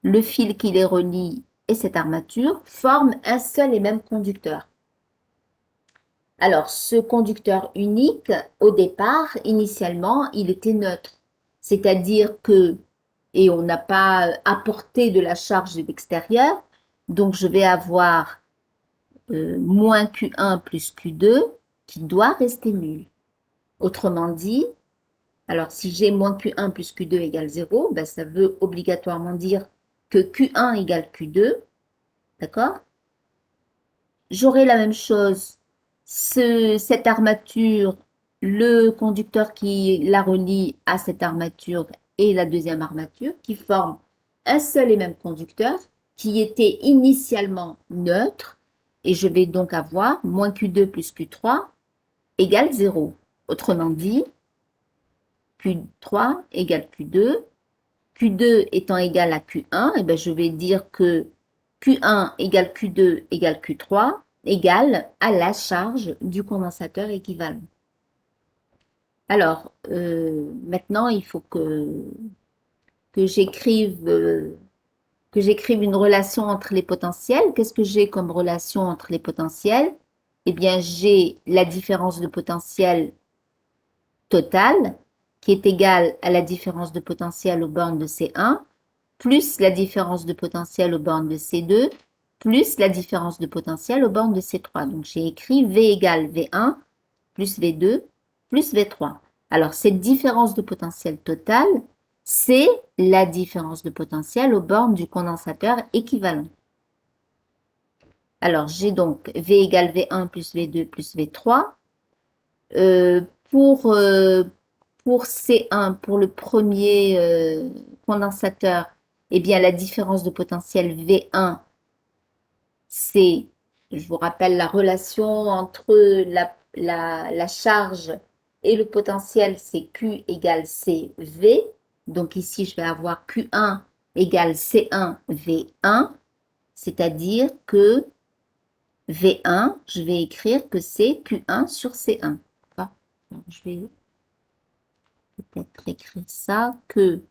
le fil qui les relie et cette armature, forment un seul et même conducteur. Alors, ce conducteur unique, au départ, initialement, il était neutre. C'est-à-dire que, et on n'a pas apporté de la charge de l'extérieur, donc je vais avoir moins Q1 plus Q2 qui doit rester nul. Autrement dit, alors si j'ai moins Q1 plus Q2 égale 0, ben ça veut obligatoirement dire que Q1 égale Q2, d'accord? J'aurai la même chose, cette armature, le conducteur qui la relie à cette armature et la deuxième armature qui forment un seul et même conducteur qui était initialement neutre et je vais donc avoir moins Q2 plus Q3 égale 0. Autrement dit, Q3 égale Q2. Q2 étant égal à Q1, et bien je vais dire que Q1 égale Q2 égale Q3 égale à la charge du condensateur équivalent. Alors, maintenant, il faut que j'écrive une relation entre les potentiels. Qu'est-ce que j'ai comme relation entre les potentiels? Eh bien, j'ai la différence de potentiel totale qui est égale à la différence de potentiel aux bornes de C1 plus la différence de potentiel aux bornes de C2, plus la différence de potentiel aux bornes de C3. Donc, j'ai écrit V égale V1 plus V2 plus V3. Alors, cette différence de potentiel totale, c'est la différence de potentiel aux bornes du condensateur équivalent. Alors, j'ai donc V égale V1 plus V2 plus V3. Euh, pour, euh, pour C1, pour le premier condensateur, eh bien, la différence de potentiel V1, c'est, je vous rappelle, la relation entre la charge et le potentiel, c'est Q égale CV. Donc ici, je vais avoir Q1 égale C1 V1, c'est-à-dire que V1, je vais écrire que c'est Q1 sur C1. Enfin, je vais peut-être écrire ça que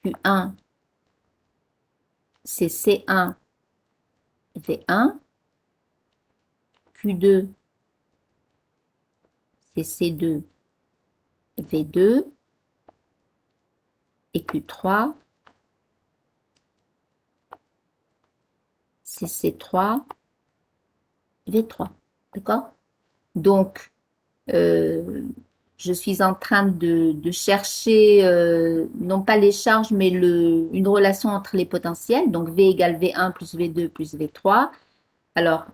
Q1, c'est C1 V1 Q2, c'est C2, V2, et Q3, c'est C3, V3. D'accord? Donc, je suis en train de chercher, non pas les charges, mais une relation entre les potentiels. Donc, V égale V1 plus V2 plus V3. Alors,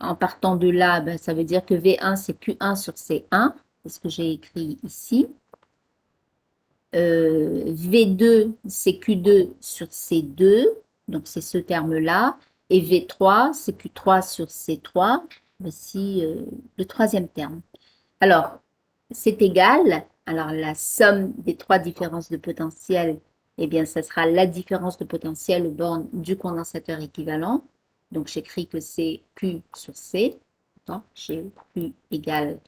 en partant de là, ben, ça veut dire que V1, c'est Q1 sur C1. C'est ce que j'ai écrit ici. V2, c'est Q2 sur C2. Donc, c'est ce terme-là. Et V3, c'est Q3 sur C3. Voici le troisième terme. Alors, c'est égal. Alors, la somme des trois différences de potentiel, eh bien, ça sera la différence de potentiel aux bornes du condensateur équivalent. Donc, j'écris que c'est Q sur C. J'ai Q égale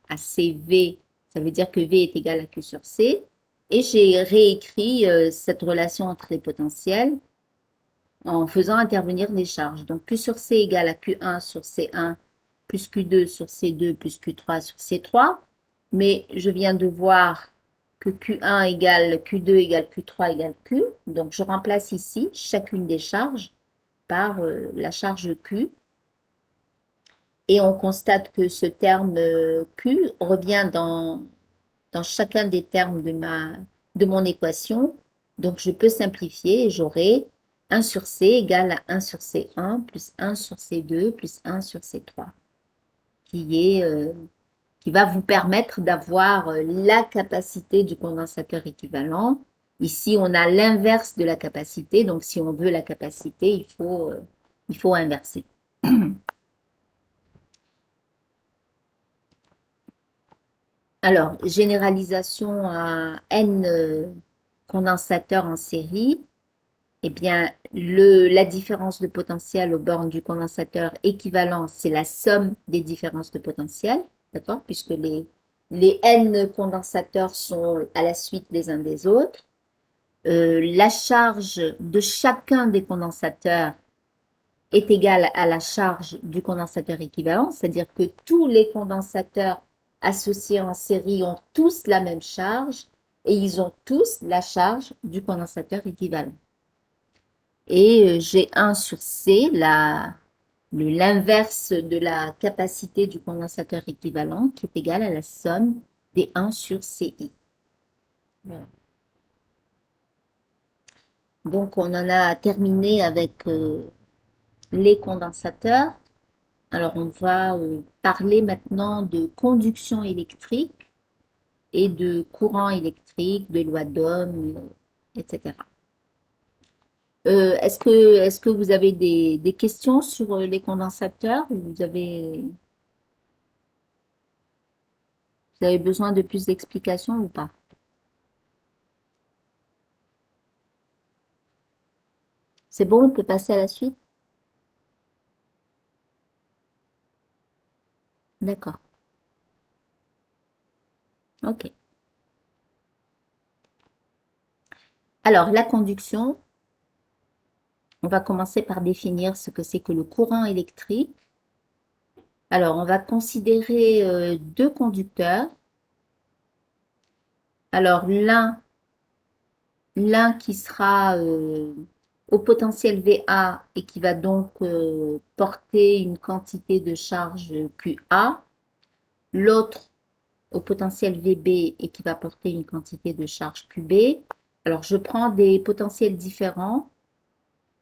à CV. Ça veut dire que V est égal à Q sur C. Et j'ai réécrit cette relation entre les potentiels en faisant intervenir des charges. Donc, Q sur C égale à Q1 sur C1 plus Q2 sur C2 plus Q3 sur C3. Mais je viens de voir que Q1 égale Q2 égale Q3 égale Q. Donc, je remplace ici chacune des charges par la charge Q. Et on constate que ce terme Q revient dans chacun des termes de mon équation. Donc, je peux simplifier et j'aurai 1 sur C égale à 1 sur C1 plus 1 sur C2 plus 1 sur C3, qui va vous permettre d'avoir la capacité du condensateur équivalent. Ici, on a l'inverse de la capacité. Donc, si on veut la capacité, il faut inverser. Alors, généralisation à N condensateurs en série. Eh bien, la différence de potentiel aux bornes du condensateur équivalent, c'est la somme des différences de potentiel, d'accord? Puisque les N condensateurs sont à la suite les uns des autres. La charge de chacun des condensateurs est égale à la charge du condensateur équivalent, c'est-à-dire que tous les condensateurs associés en série ont tous la même charge et ils ont tous la charge du condensateur équivalent. Et j'ai 1 sur C, l'inverse de la capacité du condensateur équivalent, qui est égal à la somme des 1 sur CI. Voilà. Donc, on en a terminé avec les condensateurs. Alors, on va parler maintenant de conduction électrique et de courant électrique, de loi d'Ohm, etc. Est-ce que vous avez des questions sur les condensateurs? Vous avez besoin de plus d'explications ou pas? C'est bon, on peut passer à la suite? D'accord. OK. Alors, la conduction, on va commencer par définir ce que c'est que le courant électrique. Alors, on va considérer deux conducteurs. Alors, l'un qui sera au potentiel VA et qui va donc porter une quantité de charge QA. L'autre au potentiel VB et qui va porter une quantité de charge QB. Alors, je prends des potentiels différents.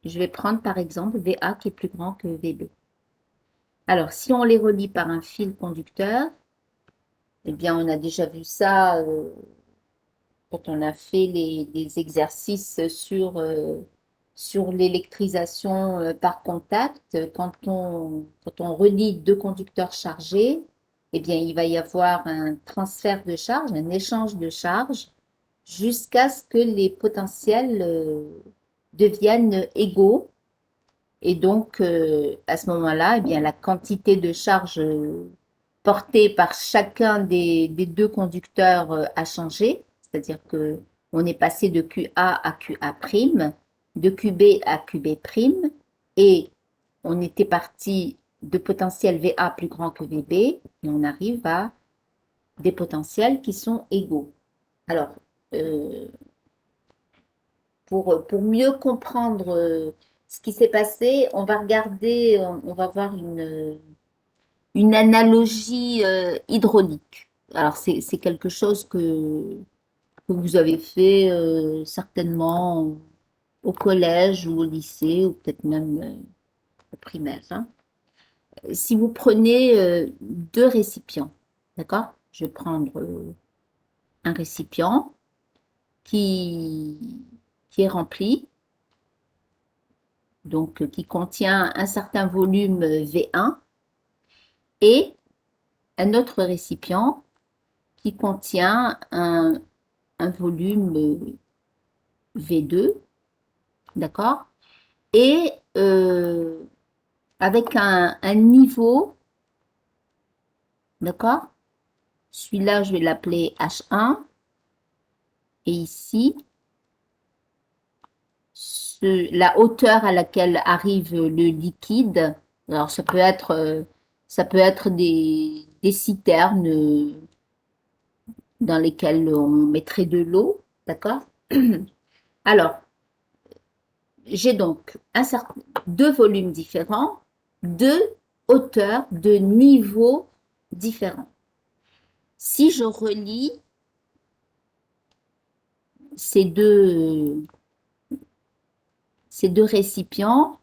Je vais prendre par exemple VA qui est plus grand que VB. Alors, si on les relie par un fil conducteur, eh bien, on a déjà vu ça quand on a fait les exercices sur l'électrisation par contact. Quand on relie deux conducteurs chargés, eh bien, il va y avoir un transfert de charge, un échange de charge, jusqu'à ce que les potentiels deviennent égaux. Et donc, à ce moment-là, eh bien, la quantité de charge portée par chacun des deux conducteurs a changé. C'est-à-dire que on est passé de QA à QA', de QB à QB', et on était parti de potentiel VA plus grand que VB, et on arrive à des potentiels qui sont égaux. Alors, euh, pour mieux comprendre ce qui s'est passé, on va regarder, on va voir une analogie hydraulique. Alors, c'est quelque chose que vous avez fait certainement au collège ou au lycée, ou peut-être même au primaire, hein. Si vous prenez deux récipients, d'accord? Je vais prendre un récipient qui, qui est rempli, donc qui contient un certain volume V1, et un autre récipient qui contient un volume V2, d'accord? Et avec un niveau, d'accord? Celui-là, je vais l'appeler H1. Et ici, la hauteur à laquelle arrive le liquide, alors ça peut être des citernes dans lesquelles on mettrait de l'eau, d'accord? Alors, j'ai donc deux volumes différents, deux hauteurs, deux niveaux différents. Si je relie ces ces deux récipients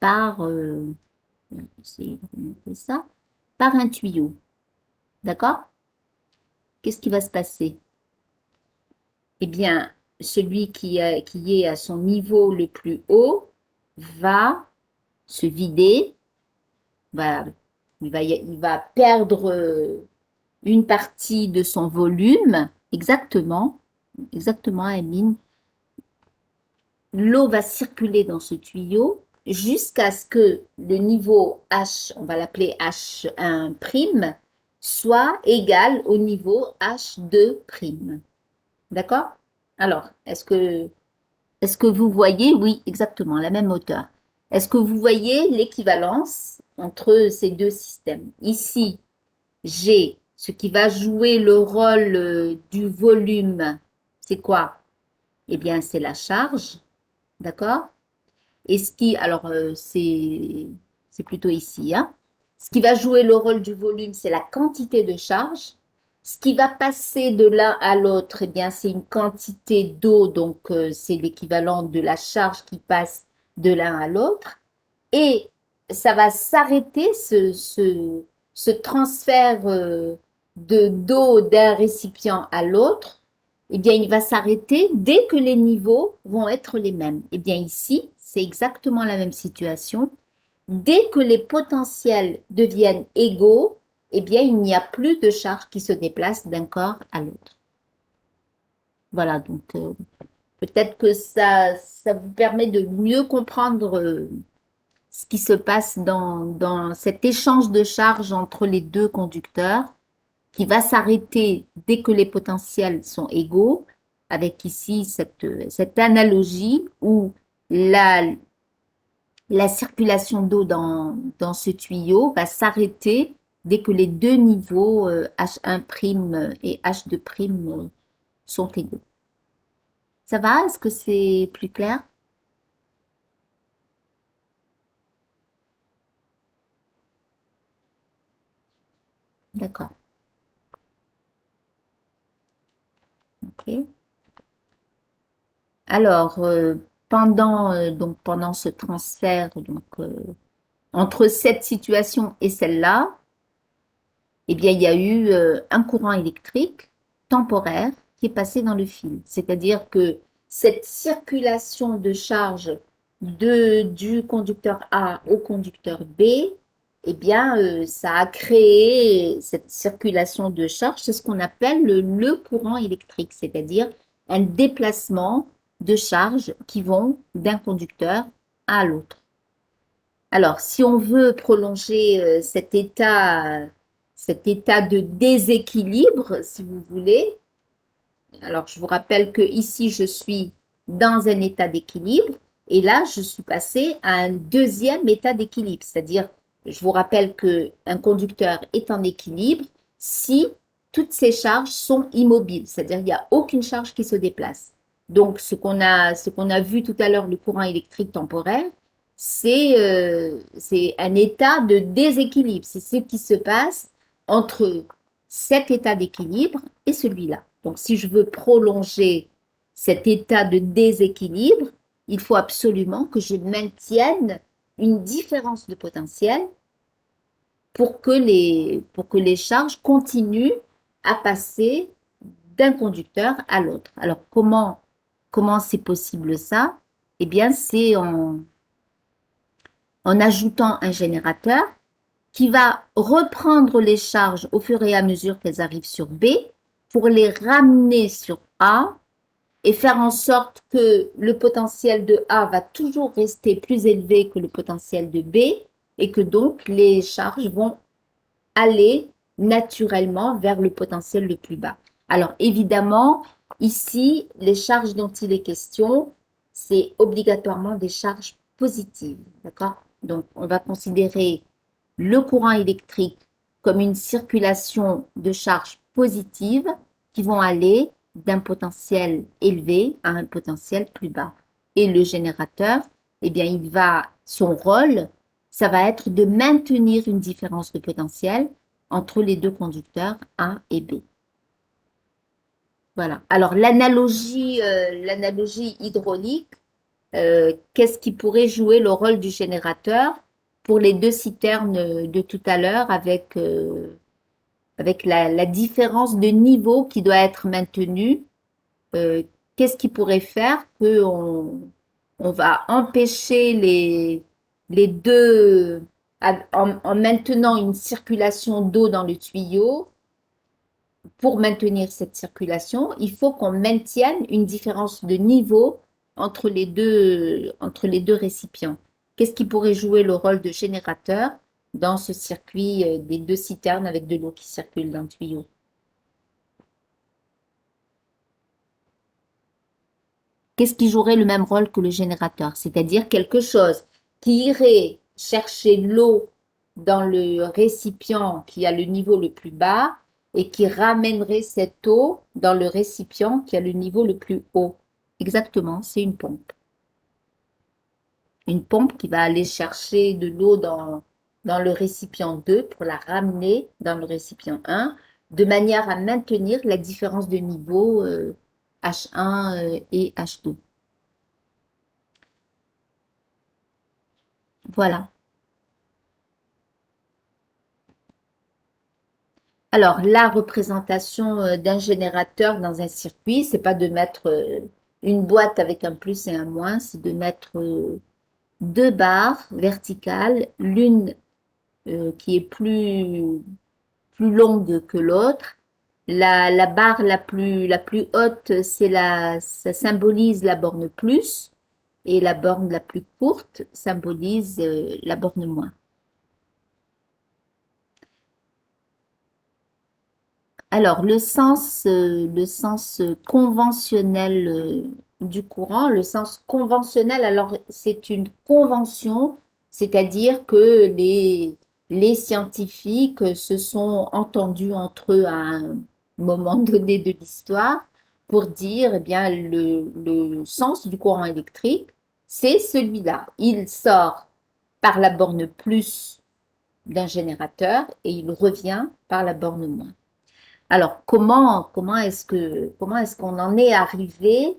par, essayer de remonter ça, par un tuyau, d'accord? Qu'est-ce qui va se passer? Eh bien, celui qui est à son niveau le plus haut va se vider, va, il va perdre une partie de son volume, exactement, Amine. L'eau va circuler dans ce tuyau jusqu'à ce que le niveau H, on va l'appeler H1', soit égal au niveau H2'. D'accord? Alors, est-ce que vous voyez? Oui, exactement, la même hauteur. Est-ce que vous voyez l'équivalence entre ces deux systèmes? Ici, j'ai ce qui va jouer le rôle du volume. C'est quoi? Eh bien, c'est la charge. D'accord? Et ce qui, alors, c'est plutôt ici, hein. Ce qui va jouer le rôle du volume, c'est la quantité de charge. Ce qui va passer de l'un à l'autre, eh bien, c'est une quantité d'eau, donc c'est l'équivalent de la charge qui passe de l'un à l'autre. Et ça va s'arrêter, ce transfert de d'eau d'un récipient à l'autre, eh bien, il va s'arrêter dès que les niveaux vont être les mêmes. Eh bien, ici, c'est exactement la même situation. Dès que les potentiels deviennent égaux, eh bien, il n'y a plus de charge qui se déplace d'un corps à l'autre. Voilà, donc peut-être que ça vous permet de mieux comprendre ce qui se passe dans cet échange de charges entre les deux conducteurs qui va s'arrêter dès que les potentiels sont égaux, avec ici cette analogie où la, la circulation d'eau dans ce tuyau va s'arrêter dès que les deux niveaux H1' et H2' sont égaux. Ça va? Est-ce que c'est plus clair? D'accord. Ok. Alors, donc, pendant ce transfert, donc, entre cette situation et celle-là, eh bien, il y a eu un courant électrique temporaire qui est passé dans le fil. C'est-à-dire que cette circulation de charge du conducteur A au conducteur B, eh bien, ça a créé cette circulation de charge. C'est ce qu'on appelle le courant électrique, c'est-à-dire un déplacement de charges qui vont d'un conducteur à l'autre. Alors, si on veut prolonger cet état de déséquilibre, si vous voulez, alors je vous rappelle que ici je suis dans un état d'équilibre Et là, je suis passée à un deuxième état d'équilibre. C'est-à-dire, je vous rappelle qu'un conducteur est en équilibre si toutes ses charges sont immobiles. C'est-à-dire, il n'y a aucune charge qui se déplace. Donc, ce qu'on a vu tout à l'heure, le courant électrique temporaire, c'est un état de déséquilibre. C'est ce qui se passe entre cet état d'équilibre et celui-là. Donc, si je veux prolonger cet état de déséquilibre, il faut absolument que je maintienne une différence de potentiel pour que les charges continuent à passer d'un conducteur à l'autre. Alors, comment c'est possible ça? Eh bien, c'est en ajoutant un générateur qui va reprendre les charges au fur et à mesure qu'elles arrivent sur B pour les ramener sur A et faire en sorte que le potentiel de A va toujours rester plus élevé que le potentiel de B et que donc les charges vont aller naturellement vers le potentiel le plus bas. Alors évidemment, ici, les charges dont il est question, c'est obligatoirement des charges positives, d'accord? Donc on va considérer le courant électrique comme une circulation de charges positives qui vont aller d'un potentiel élevé à un potentiel plus bas. Et le générateur, eh bien, son rôle, ça va être de maintenir une différence de potentiel entre les deux conducteurs A et B. Voilà. Alors, l'analogie hydraulique, qu'est-ce qui pourrait jouer le rôle du générateur pour les deux citernes de tout à l'heure avec la différence de niveau qui doit être maintenue? Qu'est-ce qui pourrait faire on va empêcher les deux, en maintenant une circulation d'eau dans le tuyau? Pour maintenir cette circulation, il faut qu'on maintienne une différence de niveau entre les deux récipients. Qu'est-ce qui pourrait jouer le rôle de générateur dans ce circuit des deux citernes avec de l'eau qui circule dans le tuyau? Qu'est-ce qui jouerait le même rôle que le générateur? C'est-à-dire quelque chose qui irait chercher l'eau dans le récipient qui a le niveau le plus bas et qui ramènerait cette eau dans le récipient qui a le niveau le plus haut. Exactement, c'est une pompe. Une pompe qui va aller chercher de l'eau dans le récipient 2 pour la ramener dans le récipient 1, de manière à maintenir la différence de niveau H1 et H2. Voilà. Alors, la représentation d'un générateur dans un circuit, c'est pas de mettre une boîte avec un plus et un moins, c'est de mettre deux barres verticales, l'une qui est plus longue que l'autre. La barre la plus haute, ça symbolise la borne plus, et la borne la plus courte symbolise la borne moins. Alors, le sens conventionnel du courant, le sens conventionnel, alors c'est une convention, c'est-à-dire que les scientifiques se sont entendus entre eux à un moment donné de l'histoire pour dire, eh bien, le sens du courant électrique, c'est celui-là. Il sort par la borne plus d'un générateur et il revient par la borne moins. Alors, comment est-ce qu'on en est arrivé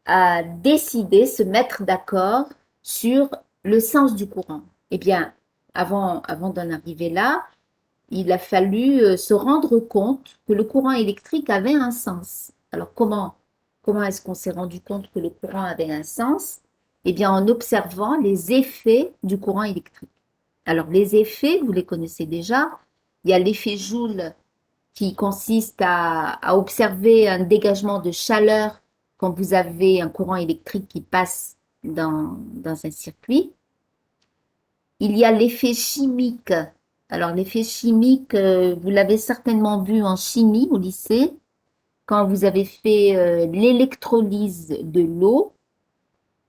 à décider, se mettre d'accord sur le sens du courant? Eh bien, avant d'en arriver là, il a fallu se rendre compte que le courant électrique avait un sens. Alors, comment est-ce qu'on s'est rendu compte que le courant avait un sens? Eh bien, en observant les effets du courant électrique. Alors, les effets, vous les connaissez déjà. Il y a l'effet Joule qui consiste à observer un dégagement de chaleur quand vous avez un courant électrique qui passe dans un circuit. Il y a l'effet chimique. Alors l'effet chimique, vous l'avez certainement vu en chimie au lycée, quand vous avez fait l'électrolyse de l'eau.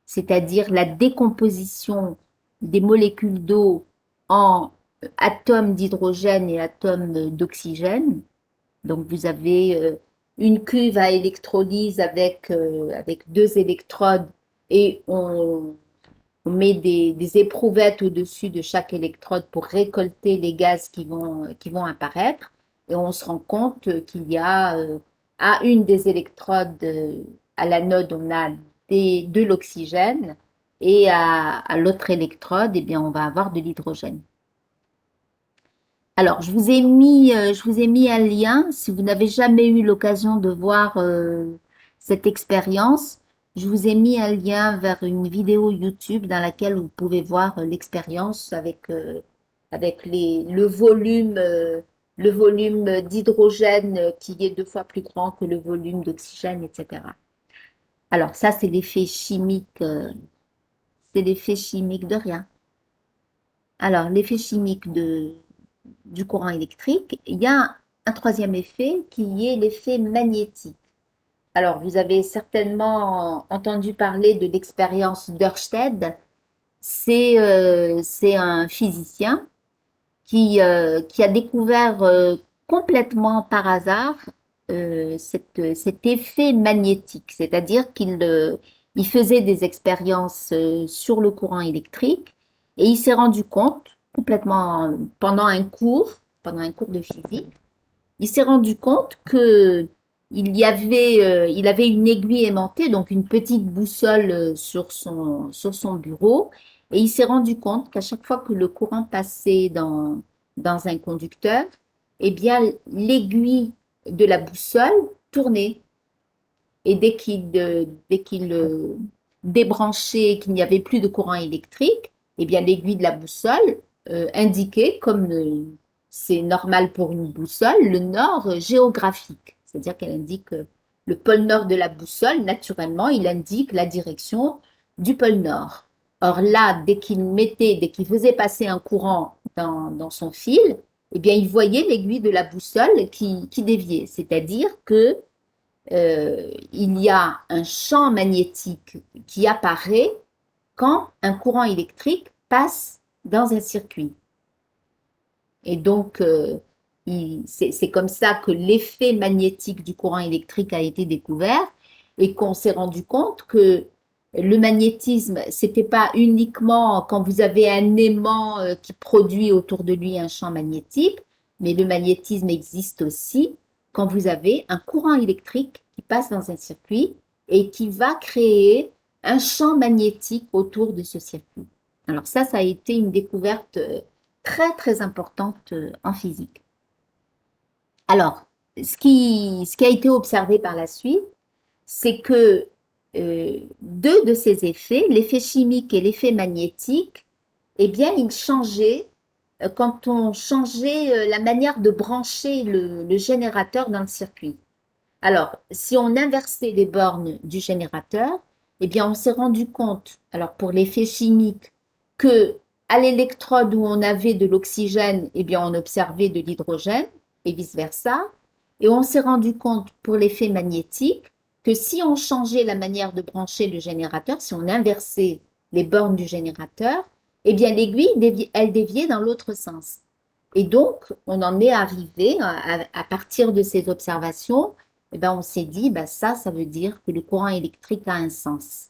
c'est-à-dire la décomposition des molécules d'eau en atomes d'hydrogène et atomes d'oxygène. Donc vous avez une cuve à électrolyse avec deux électrodes et on met des éprouvettes au-dessus de chaque électrode pour récolter les gaz qui vont apparaître. Et on se rend compte qu'il y a à une des électrodes, à l'anode, on a de l'oxygène et à l'autre électrode, eh bien, on va avoir de l'hydrogène. Alors, je vous ai mis un lien. Si vous n'avez jamais eu l'occasion de voir cette expérience, je vous ai mis un lien vers une vidéo YouTube dans laquelle vous pouvez voir l'expérience avec le volume d'hydrogène qui est 2 fois plus grand que le volume d'oxygène, etc. Alors, ça, c'est l'effet chimique de rien. Alors, l'effet chimique du courant électrique, il y a un troisième effet qui est l'effet magnétique. Alors, vous avez certainement entendu parler de l'expérience d'Ørsted. C'est un physicien qui a découvert complètement par hasard cet effet magnétique, c'est-à-dire il faisait des expériences sur le courant électrique et il s'est rendu compte complètement pendant un cours de physique, il s'est rendu compte que il avait une aiguille aimantée, donc une petite boussole sur son bureau, et il s'est rendu compte qu'à chaque fois que le courant passait dans un conducteur, eh bien, l'aiguille de la boussole tournait. Et dès qu'il débranchait, qu'il n'y avait plus de courant électrique, eh bien, l'aiguille de la boussole indiquait, comme c'est normal pour une boussole, le nord géographique. C'est-à-dire qu'elle indique le pôle nord de la boussole, naturellement, il indique la direction du pôle nord. Or là, dès qu'il faisait passer un courant dans son fil, eh bien, il voyait l'aiguille de la boussole qui déviait. C'est-à-dire que il y a un champ magnétique qui apparaît quand un courant électrique passe dans un circuit. Et donc, c'est comme ça que l'effet magnétique du courant électrique a été découvert et qu'on s'est rendu compte que le magnétisme, c'était pas uniquement quand vous avez un aimant qui produit autour de lui un champ magnétique, mais le magnétisme existe aussi quand vous avez un courant électrique qui passe dans un circuit et qui va créer un champ magnétique autour de ce circuit. Alors ça a été une découverte très très importante en physique. Alors, ce qui a été observé par la suite, c'est que deux de ces effets, l'effet chimique et l'effet magnétique, eh bien, ils changeaient quand on changeait la manière de brancher le générateur dans le circuit. Alors, si on inversait les bornes du générateur, eh bien, on s'est rendu compte, alors pour l'effet chimique, que à l'électrode où on avait de l'oxygène, eh bien, on observait de l'hydrogène et vice-versa. Et on s'est rendu compte pour l'effet magnétique que si on changeait la manière de brancher le générateur, si on inversait les bornes du générateur, eh bien, l'aiguille, elle déviait dans l'autre sens. Et donc, on en est arrivé à partir de ces observations, eh ben, on s'est dit, ben ça veut dire que le courant électrique a un sens.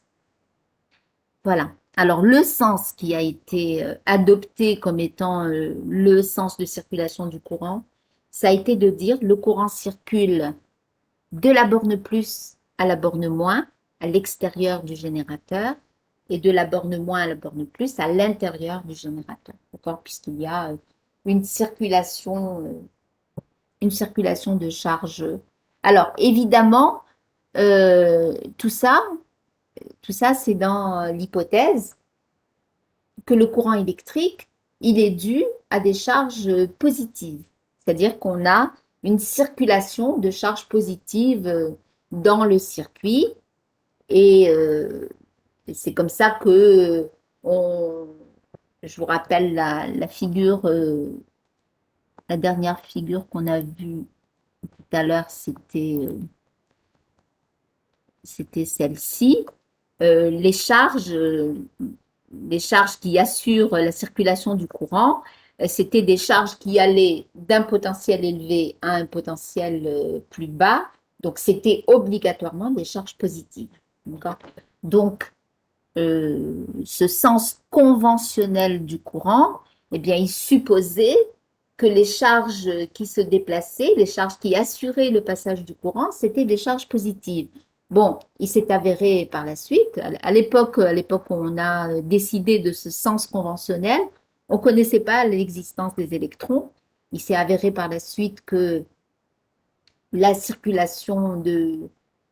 Voilà. Alors, le sens qui a été adopté comme étant le sens de circulation du courant, ça a été de dire le courant circule de la borne plus à la borne moins, à l'extérieur du générateur, et de la borne moins à la borne plus, à l'intérieur du générateur. D'accord? Puisqu'il y a une circulation de charge. Alors, évidemment, euh, tout ça, tout ça, c'est dans l'hypothèse que le courant électrique, il est dû à des charges positives. C'est-à-dire qu'on a une circulation de charges positives dans le circuit et c'est comme ça que je vous rappelle la figure, la dernière figure qu'on a vue tout à l'heure, c'était celle-ci. les charges qui assurent la circulation du courant, c'était des charges qui allaient d'un potentiel élevé à un potentiel plus bas. Donc, c'était obligatoirement des charges positives. Donc, ce sens conventionnel du courant, eh bien, il supposait que les charges qui se déplaçaient, les charges qui assuraient le passage du courant, c'était des charges positives. Bon, il s'est avéré par la suite, à l'époque où on a décidé de ce sens conventionnel, on ne connaissait pas l'existence des électrons. Il s'est avéré par la suite que la circulation de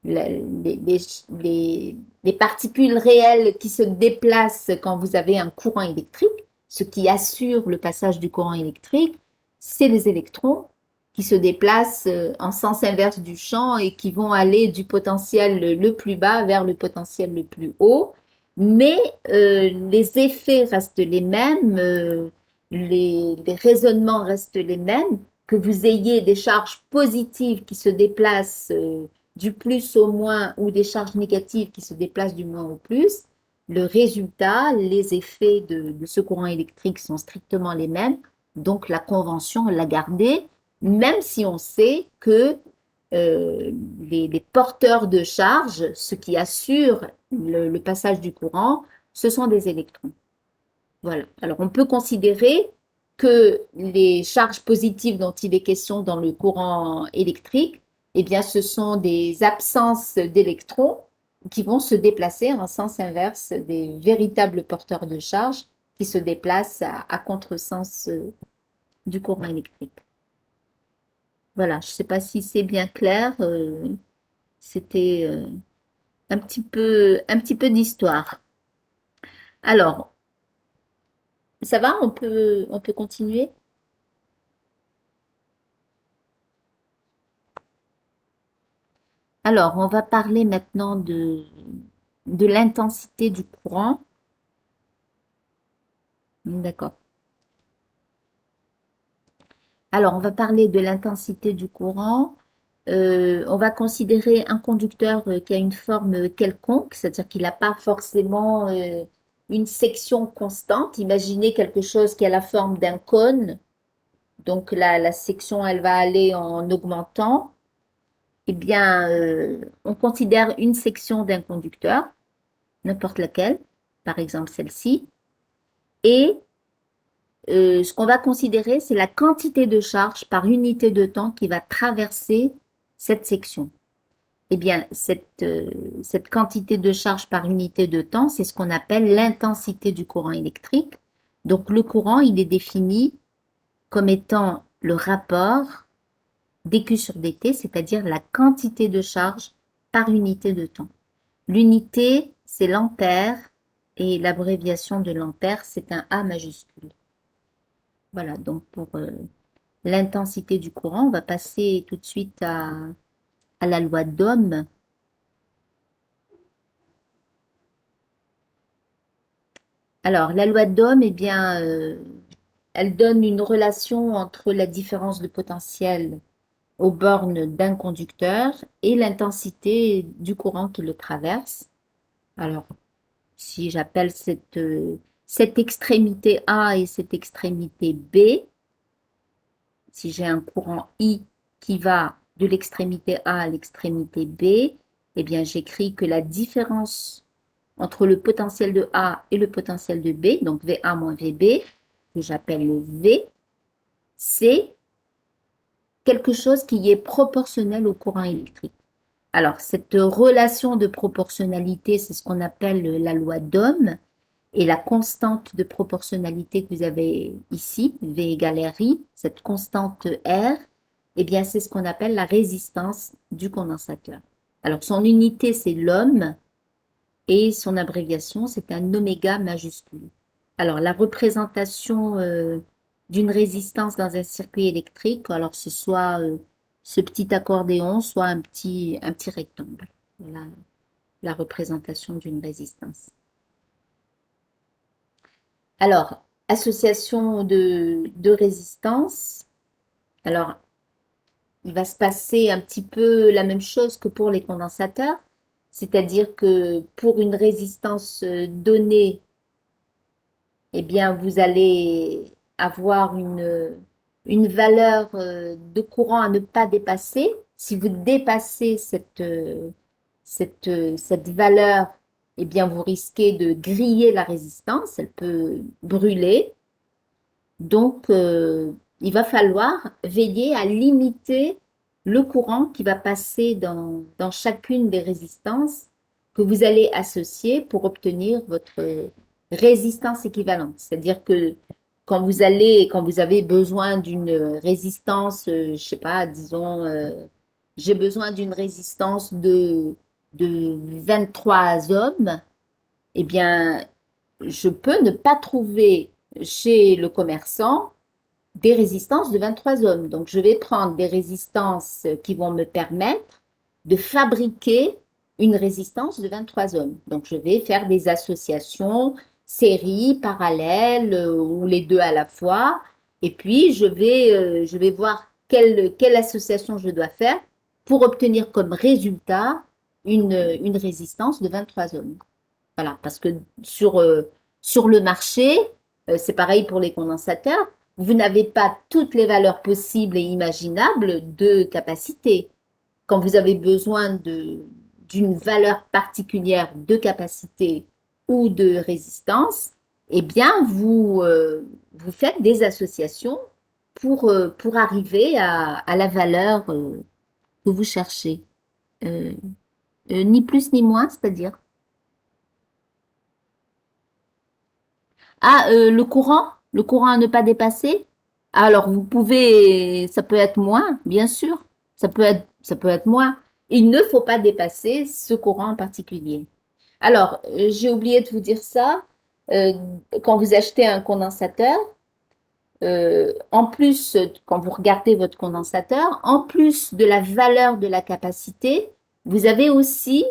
les particules réelles qui se déplacent quand vous avez un courant électrique, ce qui assure le passage du courant électrique, c'est les électrons qui se déplacent en sens inverse du champ et qui vont aller du potentiel le plus bas vers le potentiel le plus haut. Mais les effets restent les mêmes, les raisonnements restent les mêmes, que vous ayez des charges positives qui se déplacent du plus au moins ou des charges négatives qui se déplacent du moins au plus, le résultat, les effets de ce courant électrique sont strictement les mêmes. Donc la convention l'a gardée, même si on sait que les porteurs de charge, ce qui assure le passage du courant, ce sont des électrons. Voilà. Alors, on peut considérer que les charges positives dont il est question dans le courant électrique, eh bien, ce sont des absences d'électrons qui vont se déplacer en sens inverse des véritables porteurs de charge qui se déplacent à contresens du courant électrique. Voilà, je ne sais pas si c'est bien clair. C'était un petit peu d'histoire. Alors, ça va, on peut continuer? Alors, on va parler maintenant de l'intensité du courant. D'accord. Alors, on va parler de l'intensité du courant. On va considérer un conducteur qui a une forme quelconque, c'est-à-dire qu'il n'a pas forcément une section constante. Imaginez quelque chose qui a la forme d'un cône. Donc, la section, elle va aller en augmentant. Eh bien, on considère une section d'un conducteur, n'importe laquelle, par exemple celle-ci. Et ce qu'on va considérer, c'est la quantité de charge par unité de temps qui va traverser cette section. Eh bien, cette quantité de charge par unité de temps, c'est ce qu'on appelle l'intensité du courant électrique. Donc, le courant, il est défini comme étant le rapport dQ sur dt, c'est-à-dire la quantité de charge par unité de temps. L'unité, c'est l'ampère, et l'abréviation de l'ampère, c'est un A majuscule. Voilà, donc pour l'intensité du courant, on va passer tout de suite à la loi d'Ohm. Alors, la loi d'Ohm, eh bien, elle donne une relation entre la différence de potentiel aux bornes d'un conducteur et l'intensité du courant qui le traverse. Alors, si j'appelle cette extrémité A et cette extrémité B, si j'ai un courant I qui va de l'extrémité A à l'extrémité B, eh bien, j'écris que la différence entre le potentiel de A et le potentiel de B, donc VA moins VB, que j'appelle le V, c'est quelque chose qui est proportionnel au courant électrique. Alors, cette relation de proportionnalité, c'est ce qu'on appelle la loi d'Ohm. Et la constante de proportionnalité que vous avez ici, V égale RI, cette constante R, eh bien, c'est ce qu'on appelle la résistance du condensateur. Alors, son unité, c'est l'ohm et son abréviation, c'est un oméga majuscule. Alors, la représentation d'une résistance dans un circuit électrique, alors c'est soit ce petit accordéon, soit un petit rectangle. Voilà la représentation d'une résistance. Alors, association de résistance. Alors, il va se passer un petit peu la même chose que pour les condensateurs. C'est-à-dire que pour une résistance donnée, eh bien, vous allez avoir une valeur de courant à ne pas dépasser. Si vous dépassez cette valeur, eh bien, vous risquez de griller la résistance, elle peut brûler. Donc, il va falloir veiller à limiter le courant qui va passer dans chacune des résistances que vous allez associer pour obtenir votre résistance équivalente. C'est-à-dire que quand vous avez besoin d'une résistance, je sais pas, disons, j'ai besoin d'une résistance de 23 ohms, eh bien, je peux ne pas trouver chez le commerçant des résistances de 23 ohms. Donc, je vais prendre des résistances qui vont me permettre de fabriquer une résistance de 23 ohms. Donc, je vais faire des associations, séries, parallèles ou les deux à la fois. Et puis, je vais voir quelle association je dois faire pour obtenir comme résultat une résistance de 23 ohms. Voilà, parce que sur le marché, c'est pareil pour les condensateurs, vous n'avez pas toutes les valeurs possibles et imaginables de capacité. Quand vous avez besoin d'une valeur particulière de capacité ou de résistance, eh bien, vous faites des associations pour arriver à la valeur que vous cherchez. Euh, ni plus ni moins, c'est-à-dire. Ah, le courant à ne pas dépasser. Alors, vous pouvez, ça peut être moins, bien sûr. Ça peut être moins. Il ne faut pas dépasser ce courant en particulier. Alors, j'ai oublié de vous dire ça. Euh, Quand vous achetez un condensateur, en plus, quand vous regardez votre condensateur, en plus de la valeur de la capacité, vous avez aussi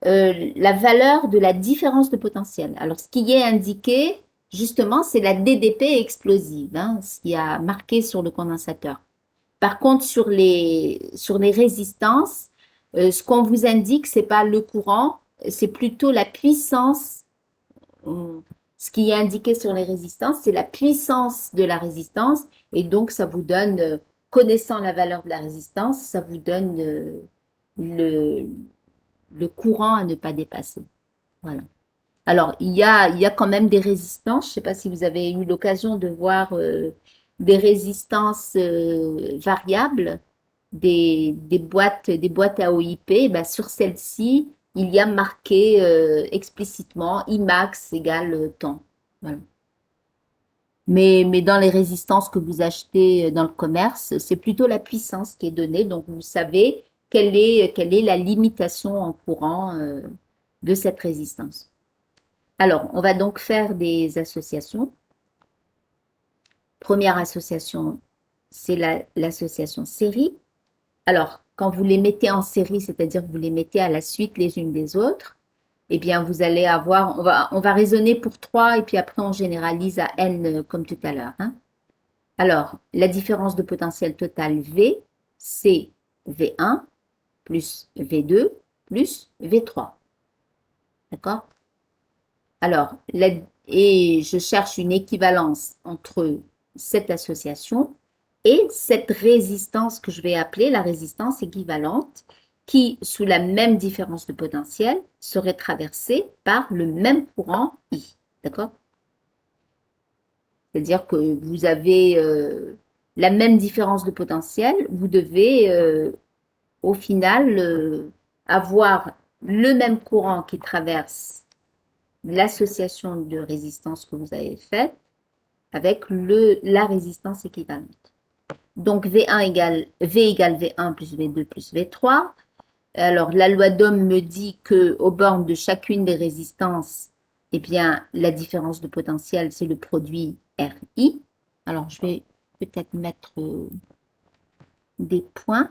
la valeur de la différence de potentiel. Alors, ce qui est indiqué, justement, c'est la DDP explosive, hein, ce qui a marqué sur le condensateur. Par contre, sur les résistances, ce qu'on vous indique, c'est pas le courant, c'est plutôt la puissance. Ce qui est indiqué sur les résistances, c'est la puissance de la résistance. Et donc, ça vous donne, connaissant la valeur de la résistance, ça vous donne le, le courant à ne pas dépasser. Voilà. Alors, il y a quand même des résistances. Je ne sais pas si vous avez eu l'occasion de voir des résistances variables, des boîtes à OIP. Ben, sur celle-ci, il y a marqué explicitement Imax égale temps. Voilà. Mais dans les résistances que vous achetez dans le commerce, c'est plutôt la puissance qui est donnée. Donc, vous savez quelle est la limitation en courant de cette résistance. Alors, on va donc faire des associations. Première association, c'est l'association série. Alors, quand vous les mettez en série, c'est-à-dire que vous les mettez à la suite les unes des autres, eh bien, vous allez avoir, on va raisonner pour 3 et puis après on généralise à n comme tout à l'heure, hein. Alors, la différence de potentiel total V, c'est V1 plus V2 plus V3. D'accord? Alors, et je cherche une équivalence entre cette association et cette résistance que je vais appeler la résistance équivalente, qui, sous la même différence de potentiel, serait traversée par le même courant I. D'accord? C'est-à-dire que vous avez la même différence de potentiel, vous devez au final avoir le même courant qui traverse l'association de résistance que vous avez faite avec la résistance équivalente. Donc V égale V1 plus V2 plus V3. Alors la loi d'Ohm me dit que aux bornes de chacune des résistances, eh bien la différence de potentiel c'est le produit RI. Alors je vais peut-être mettre des points.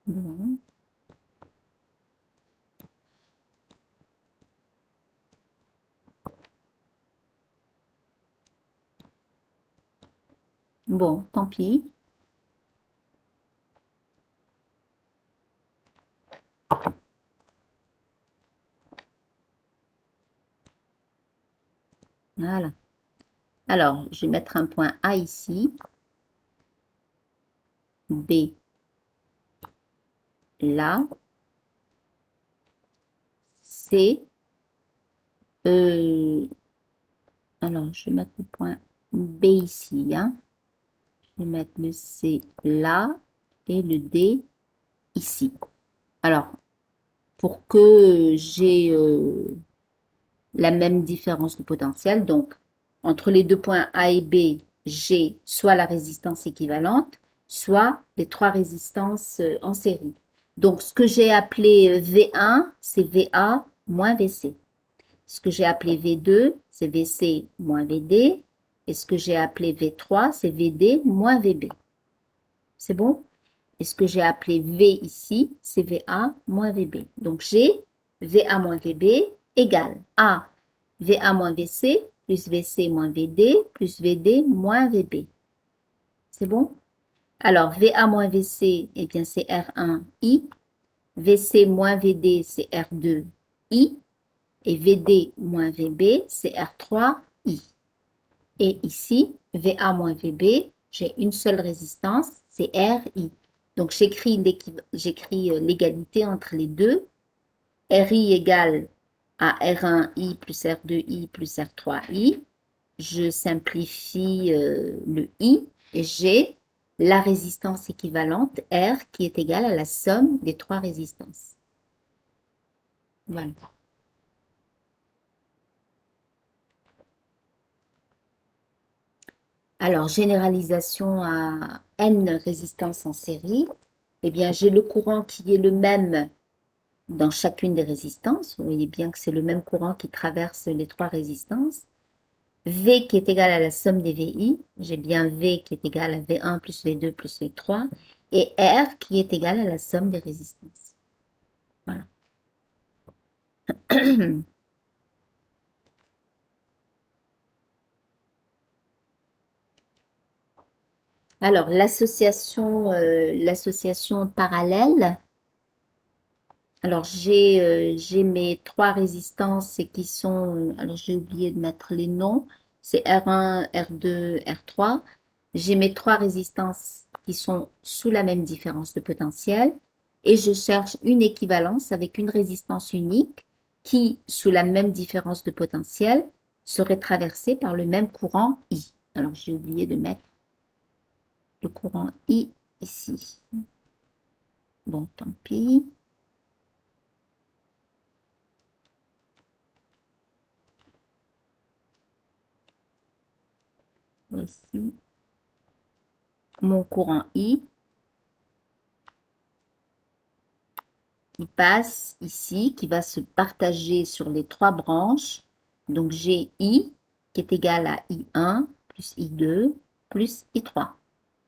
Bon. Bon, tant pis. Voilà. Alors, je vais mettre un point A ici, B là, C, alors je vais mettre le point B ici, hein. Je vais mettre le C là et le D ici. Alors, pour que j'ai la même différence de potentiel, donc entre les deux points A et B, j'ai soit la résistance équivalente, soit les trois résistances en série. Donc, ce que j'ai appelé V1, c'est VA moins VC. Ce que j'ai appelé V2, c'est VC moins VD. Et ce que j'ai appelé V3, c'est VD moins VB. C'est bon? Et ce que j'ai appelé V ici, c'est VA moins VB. Donc, j'ai VA moins VB égale à VA moins VC plus VC moins VD plus VD moins VB. C'est bon? Alors, VA moins VC, eh bien, c'est R1I. VC moins VD, c'est R2I. Et VD moins VB, c'est R3I. Et ici, VA moins VB, j'ai une seule résistance, c'est RI. Donc, j'écris l'égalité entre les deux. RI égale à R1I plus R2I plus R3I. Je simplifie le I et j'ai la résistance équivalente R qui est égale à la somme des trois résistances. Voilà. Alors, généralisation à N résistances en série. Eh bien, j'ai le courant qui est le même dans chacune des résistances. Vous voyez bien que c'est le même courant qui traverse les trois résistances. V qui est égal à la somme des VI. J'ai bien V qui est égal à V1 plus V2 plus V3. Et R qui est égal à la somme des résistances. Voilà. Alors, l'association parallèle. Alors, j'ai mes trois résistances qui sont, alors j'ai oublié de mettre les noms, c'est R1, R2, R3. J'ai mes trois résistances qui sont sous la même différence de potentiel et je cherche une équivalence avec une résistance unique qui, sous la même différence de potentiel, serait traversée par le même courant I. Alors, j'ai oublié de mettre le courant I ici. Bon, tant pis. Voici mon courant I qui passe ici, qui va se partager sur les trois branches. Donc, j'ai I qui est égal à I1 plus I2 plus I3.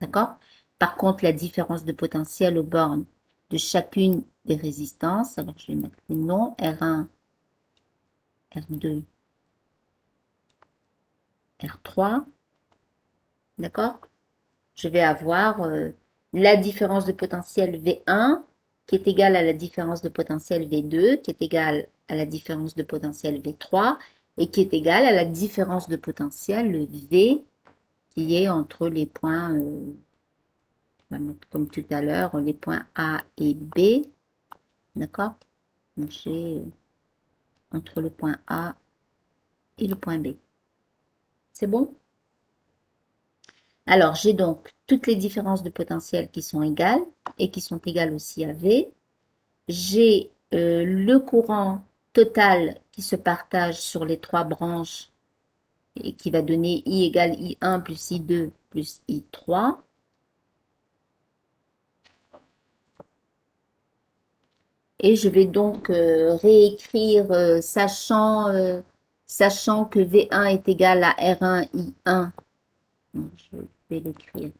D'accord? Par contre, la différence de potentiel aux bornes de chacune des résistances, alors je vais mettre les noms, R1, R2, R3. D'accord? Je vais avoir la différence de potentiel V1 qui est égale à la différence de potentiel V2, qui est égale à la différence de potentiel V3 et qui est égale à la différence de potentiel V qui est entre les points, on va mettre comme tout à l'heure, les points A et B. D'accord? Donc j'ai entre le point A et le point B. C'est bon? Alors, j'ai donc toutes les différences de potentiel qui sont égales et qui sont égales aussi à V. J'ai le courant total qui se partage sur les trois branches et qui va donner I égale I1 plus I2 plus I3. Et je vais donc réécrire, sachant que V1 est égal à R1 I1. Je vais l'écrire.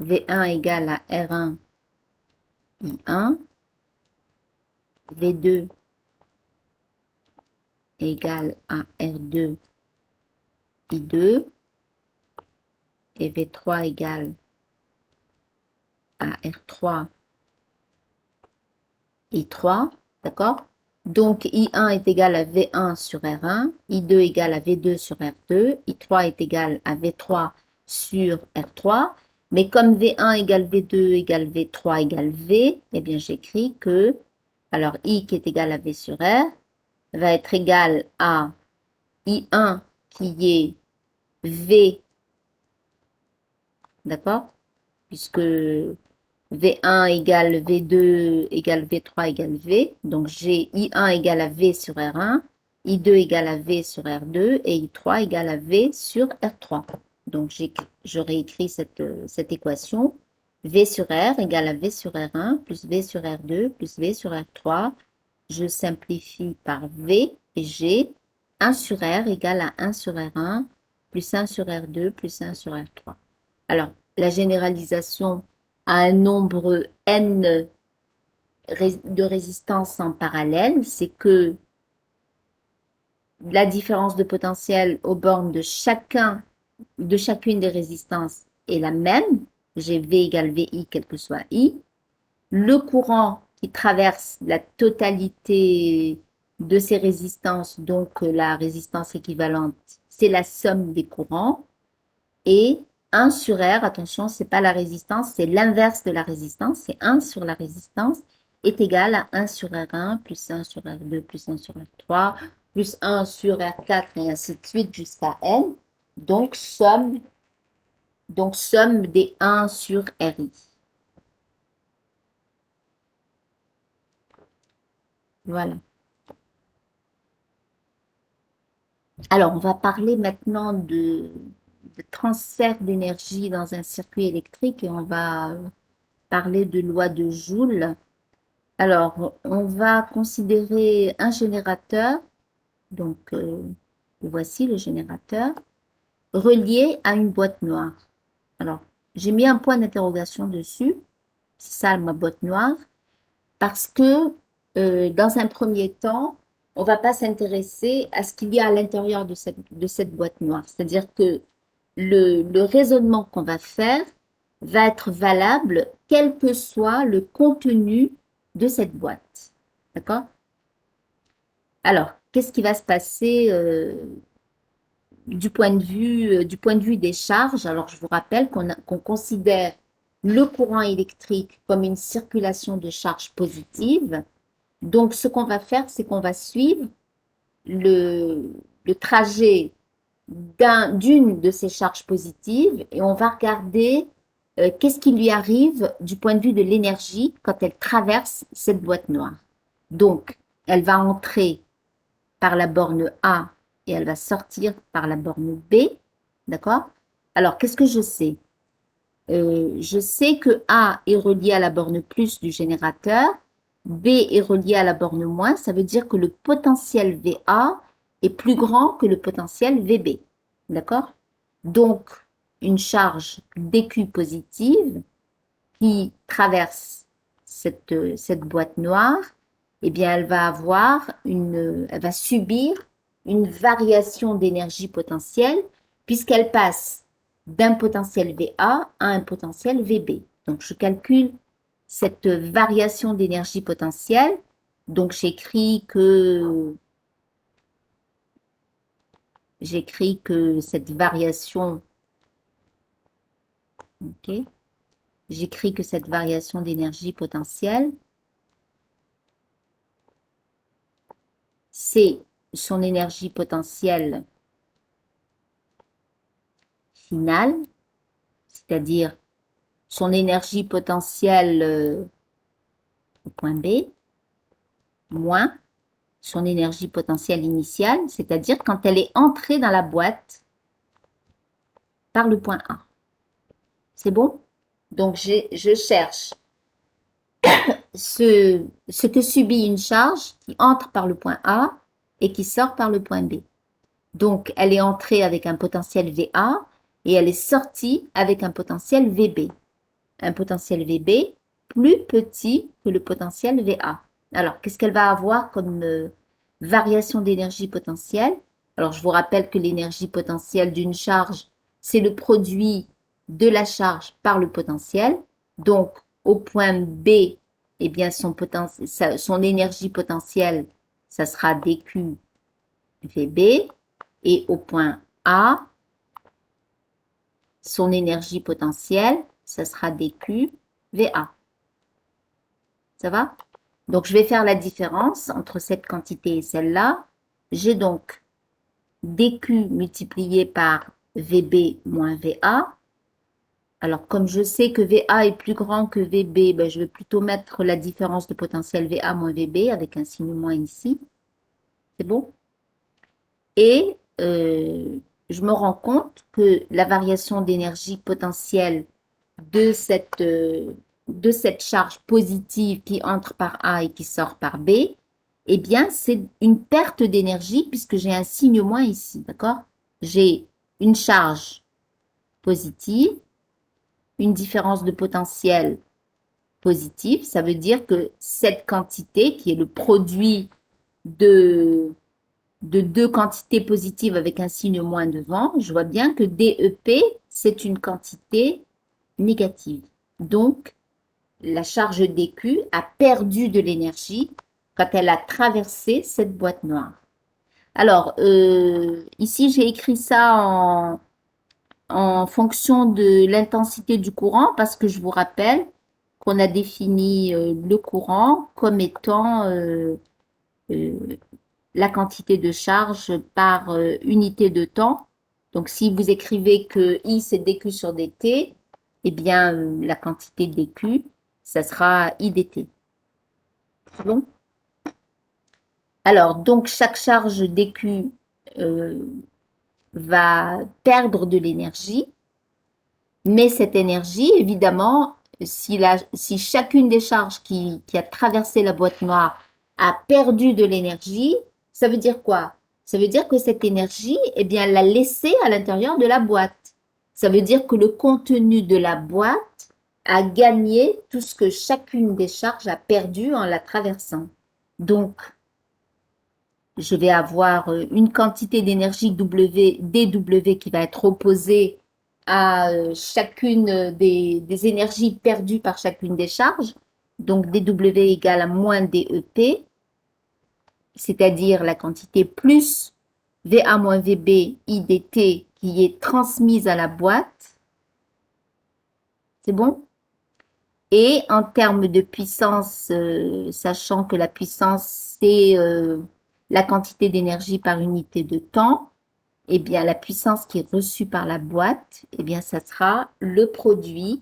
V1 égale à R1 I1. V2 égale à R2 I2. Et V3 égale à R3 I3. D'accord? Donc, I1 est égal à V1 sur R1, I2 égale à V2 sur R2, I3 est égal à V3 sur R3. Mais comme V1 égale V2 égale V3 égale V, eh bien j'écris que, alors I qui est égal à V sur R, va être égal à I1 qui est V, d'accord? Puisque V1 égale V2 égale V3 égale V. Donc j'ai I1 égale à V sur R1, I2 égale à V sur R2 et I3 égale à V sur R3. Donc j'aurais écrit cette équation. V sur R égale à V sur R1 plus V sur R2 plus V sur R3. Je simplifie par V et j'ai 1 sur R égale à 1 sur R1 plus 1 sur R2 plus 1 sur R3. Alors, la généralisation à un nombre n de résistances en parallèle, c'est que la différence de potentiel aux bornes de chacune des résistances est la même. J'ai V égale VI, quel que soit I. Le courant qui traverse la totalité de ces résistances, donc la résistance équivalente, c'est la somme des courants. Et 1 sur R, attention, ce n'est pas la résistance, c'est l'inverse de la résistance, c'est 1 sur la résistance, est égal à 1 sur R1, plus 1 sur R2, plus 1 sur R3, plus 1 sur R4, et ainsi de suite jusqu'à N. Donc, somme des 1 sur RI. Voilà. Alors, on va parler maintenant de transfert d'énergie dans un circuit électrique et on va parler de loi de Joule. Alors, on va considérer un générateur, donc voici le générateur, relié à une boîte noire. Alors, j'ai mis un point d'interrogation dessus, c'est ça ma boîte noire, parce que dans un premier temps, on ne va pas s'intéresser à ce qu'il y a à l'intérieur de cette boîte noire. C'est-à-dire que le raisonnement qu'on va faire va être valable quel que soit le contenu de cette boîte. D'accord? Alors, qu'est-ce qui va se passer du point de vue des charges? Alors, je vous rappelle qu'on considère le courant électrique comme une circulation de charges positives. Donc, ce qu'on va faire, c'est qu'on va suivre le trajet d'une de ces charges positives et on va regarder qu'est-ce qui lui arrive du point de vue de l'énergie quand elle traverse cette boîte noire. Donc, elle va entrer par la borne A et elle va sortir par la borne B. D'accord? Alors, qu'est-ce que je sais? Je sais que A est relié à la borne plus du générateur, B est relié à la borne moins, ça veut dire que le potentiel VA est plus grand que le potentiel VB. D'accord? Donc, une charge DQ positive qui traverse cette boîte noire, eh bien, elle va subir une variation d'énergie potentielle puisqu'elle passe d'un potentiel VA à un potentiel VB. Donc, je calcule cette variation d'énergie potentielle. Donc, j'écris que cette variation, ok, j'écris que cette variation d'énergie potentielle, c'est son énergie potentielle finale, c'est-à-dire son énergie potentielle au point B, moins son énergie potentielle initiale, c'est-à-dire quand elle est entrée dans la boîte par le point A. C'est bon? Donc, je cherche ce que subit une charge qui entre par le point A et qui sort par le point B. Donc, elle est entrée avec un potentiel VA et elle est sortie avec un potentiel VB. Un potentiel VB plus petit que le potentiel VA. Alors, qu'est-ce qu'elle va avoir comme variation d'énergie potentielle? Alors, je vous rappelle que l'énergie potentielle d'une charge, c'est le produit de la charge par le potentiel. Donc, au point B, eh bien, son énergie potentielle ça sera dQ VB. Et au point A, son énergie potentielle, ça sera dQ VA. Ça va? Donc, je vais faire la différence entre cette quantité et celle-là. J'ai donc dQ multiplié par VB moins VA. Alors, comme je sais que VA est plus grand que VB, ben, je vais plutôt mettre la différence de potentiel VA moins VB avec un signe moins ici. C'est bon? Et je me rends compte que la variation d'énergie potentielle de cette charge positive qui entre par A et qui sort par B, eh bien, c'est une perte d'énergie puisque j'ai un signe moins ici, d'accord? J'ai une charge positive, une différence de potentiel positive, ça veut dire que cette quantité, qui est le produit de, de deux quantités positives avec un signe moins devant, je vois bien que DEP, c'est une quantité négative. Donc, la charge dQ a perdu de l'énergie quand elle a traversé cette boîte noire. Alors, ici, j'ai écrit ça en fonction de l'intensité du courant parce que je vous rappelle qu'on a défini le courant comme étant euh, la quantité de charge par unité de temps. Donc, si vous écrivez que I, c'est dQ sur dt, eh bien, la quantité dQ, ça sera I dt. Bon. Alors, donc, chaque charge dQ va perdre de l'énergie, mais cette énergie, évidemment, si chacune des charges qui a traversé la boîte noire a perdu de l'énergie, ça veut dire quoi? Ça veut dire que cette énergie, eh bien, elle l'a laissée à l'intérieur de la boîte. Ça veut dire que le contenu de la boîte a gagné tout ce que chacune des charges a perdu en la traversant. Donc, je vais avoir une quantité d'énergie dW qui va être opposée à chacune des énergies perdues par chacune des charges. Donc, dW égale à moins DEP, c'est-à-dire la quantité plus VA moins VB IDT qui est transmise à la boîte. C'est bon? Et en termes de puissance, sachant que la puissance, c'est la quantité d'énergie par unité de temps, eh bien, la puissance qui est reçue par la boîte, eh bien, ça sera le produit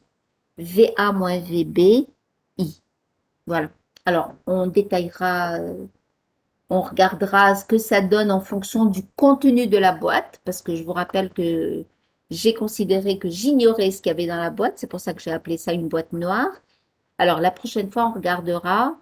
VA moins VB I. Voilà. Alors, on détaillera, on regardera ce que ça donne en fonction du contenu de la boîte, parce que je vous rappelle que j'ai considéré que j'ignorais ce qu'il y avait dans la boîte. C'est pour ça que j'ai appelé ça une boîte noire. Alors, la prochaine fois, on regardera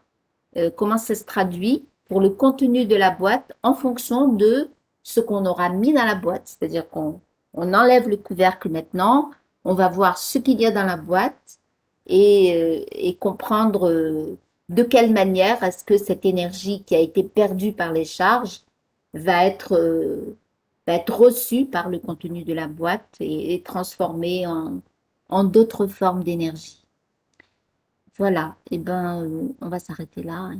comment ça se traduit pour le contenu de la boîte en fonction de ce qu'on aura mis dans la boîte. C'est-à-dire qu'on enlève le couvercle maintenant, on va voir ce qu'il y a dans la boîte et comprendre de quelle manière est-ce que cette énergie qui a été perdue par les charges va être reçue par le contenu de la boîte et transformée en d'autres formes d'énergie. Voilà, et ben, on va s'arrêter là, hein.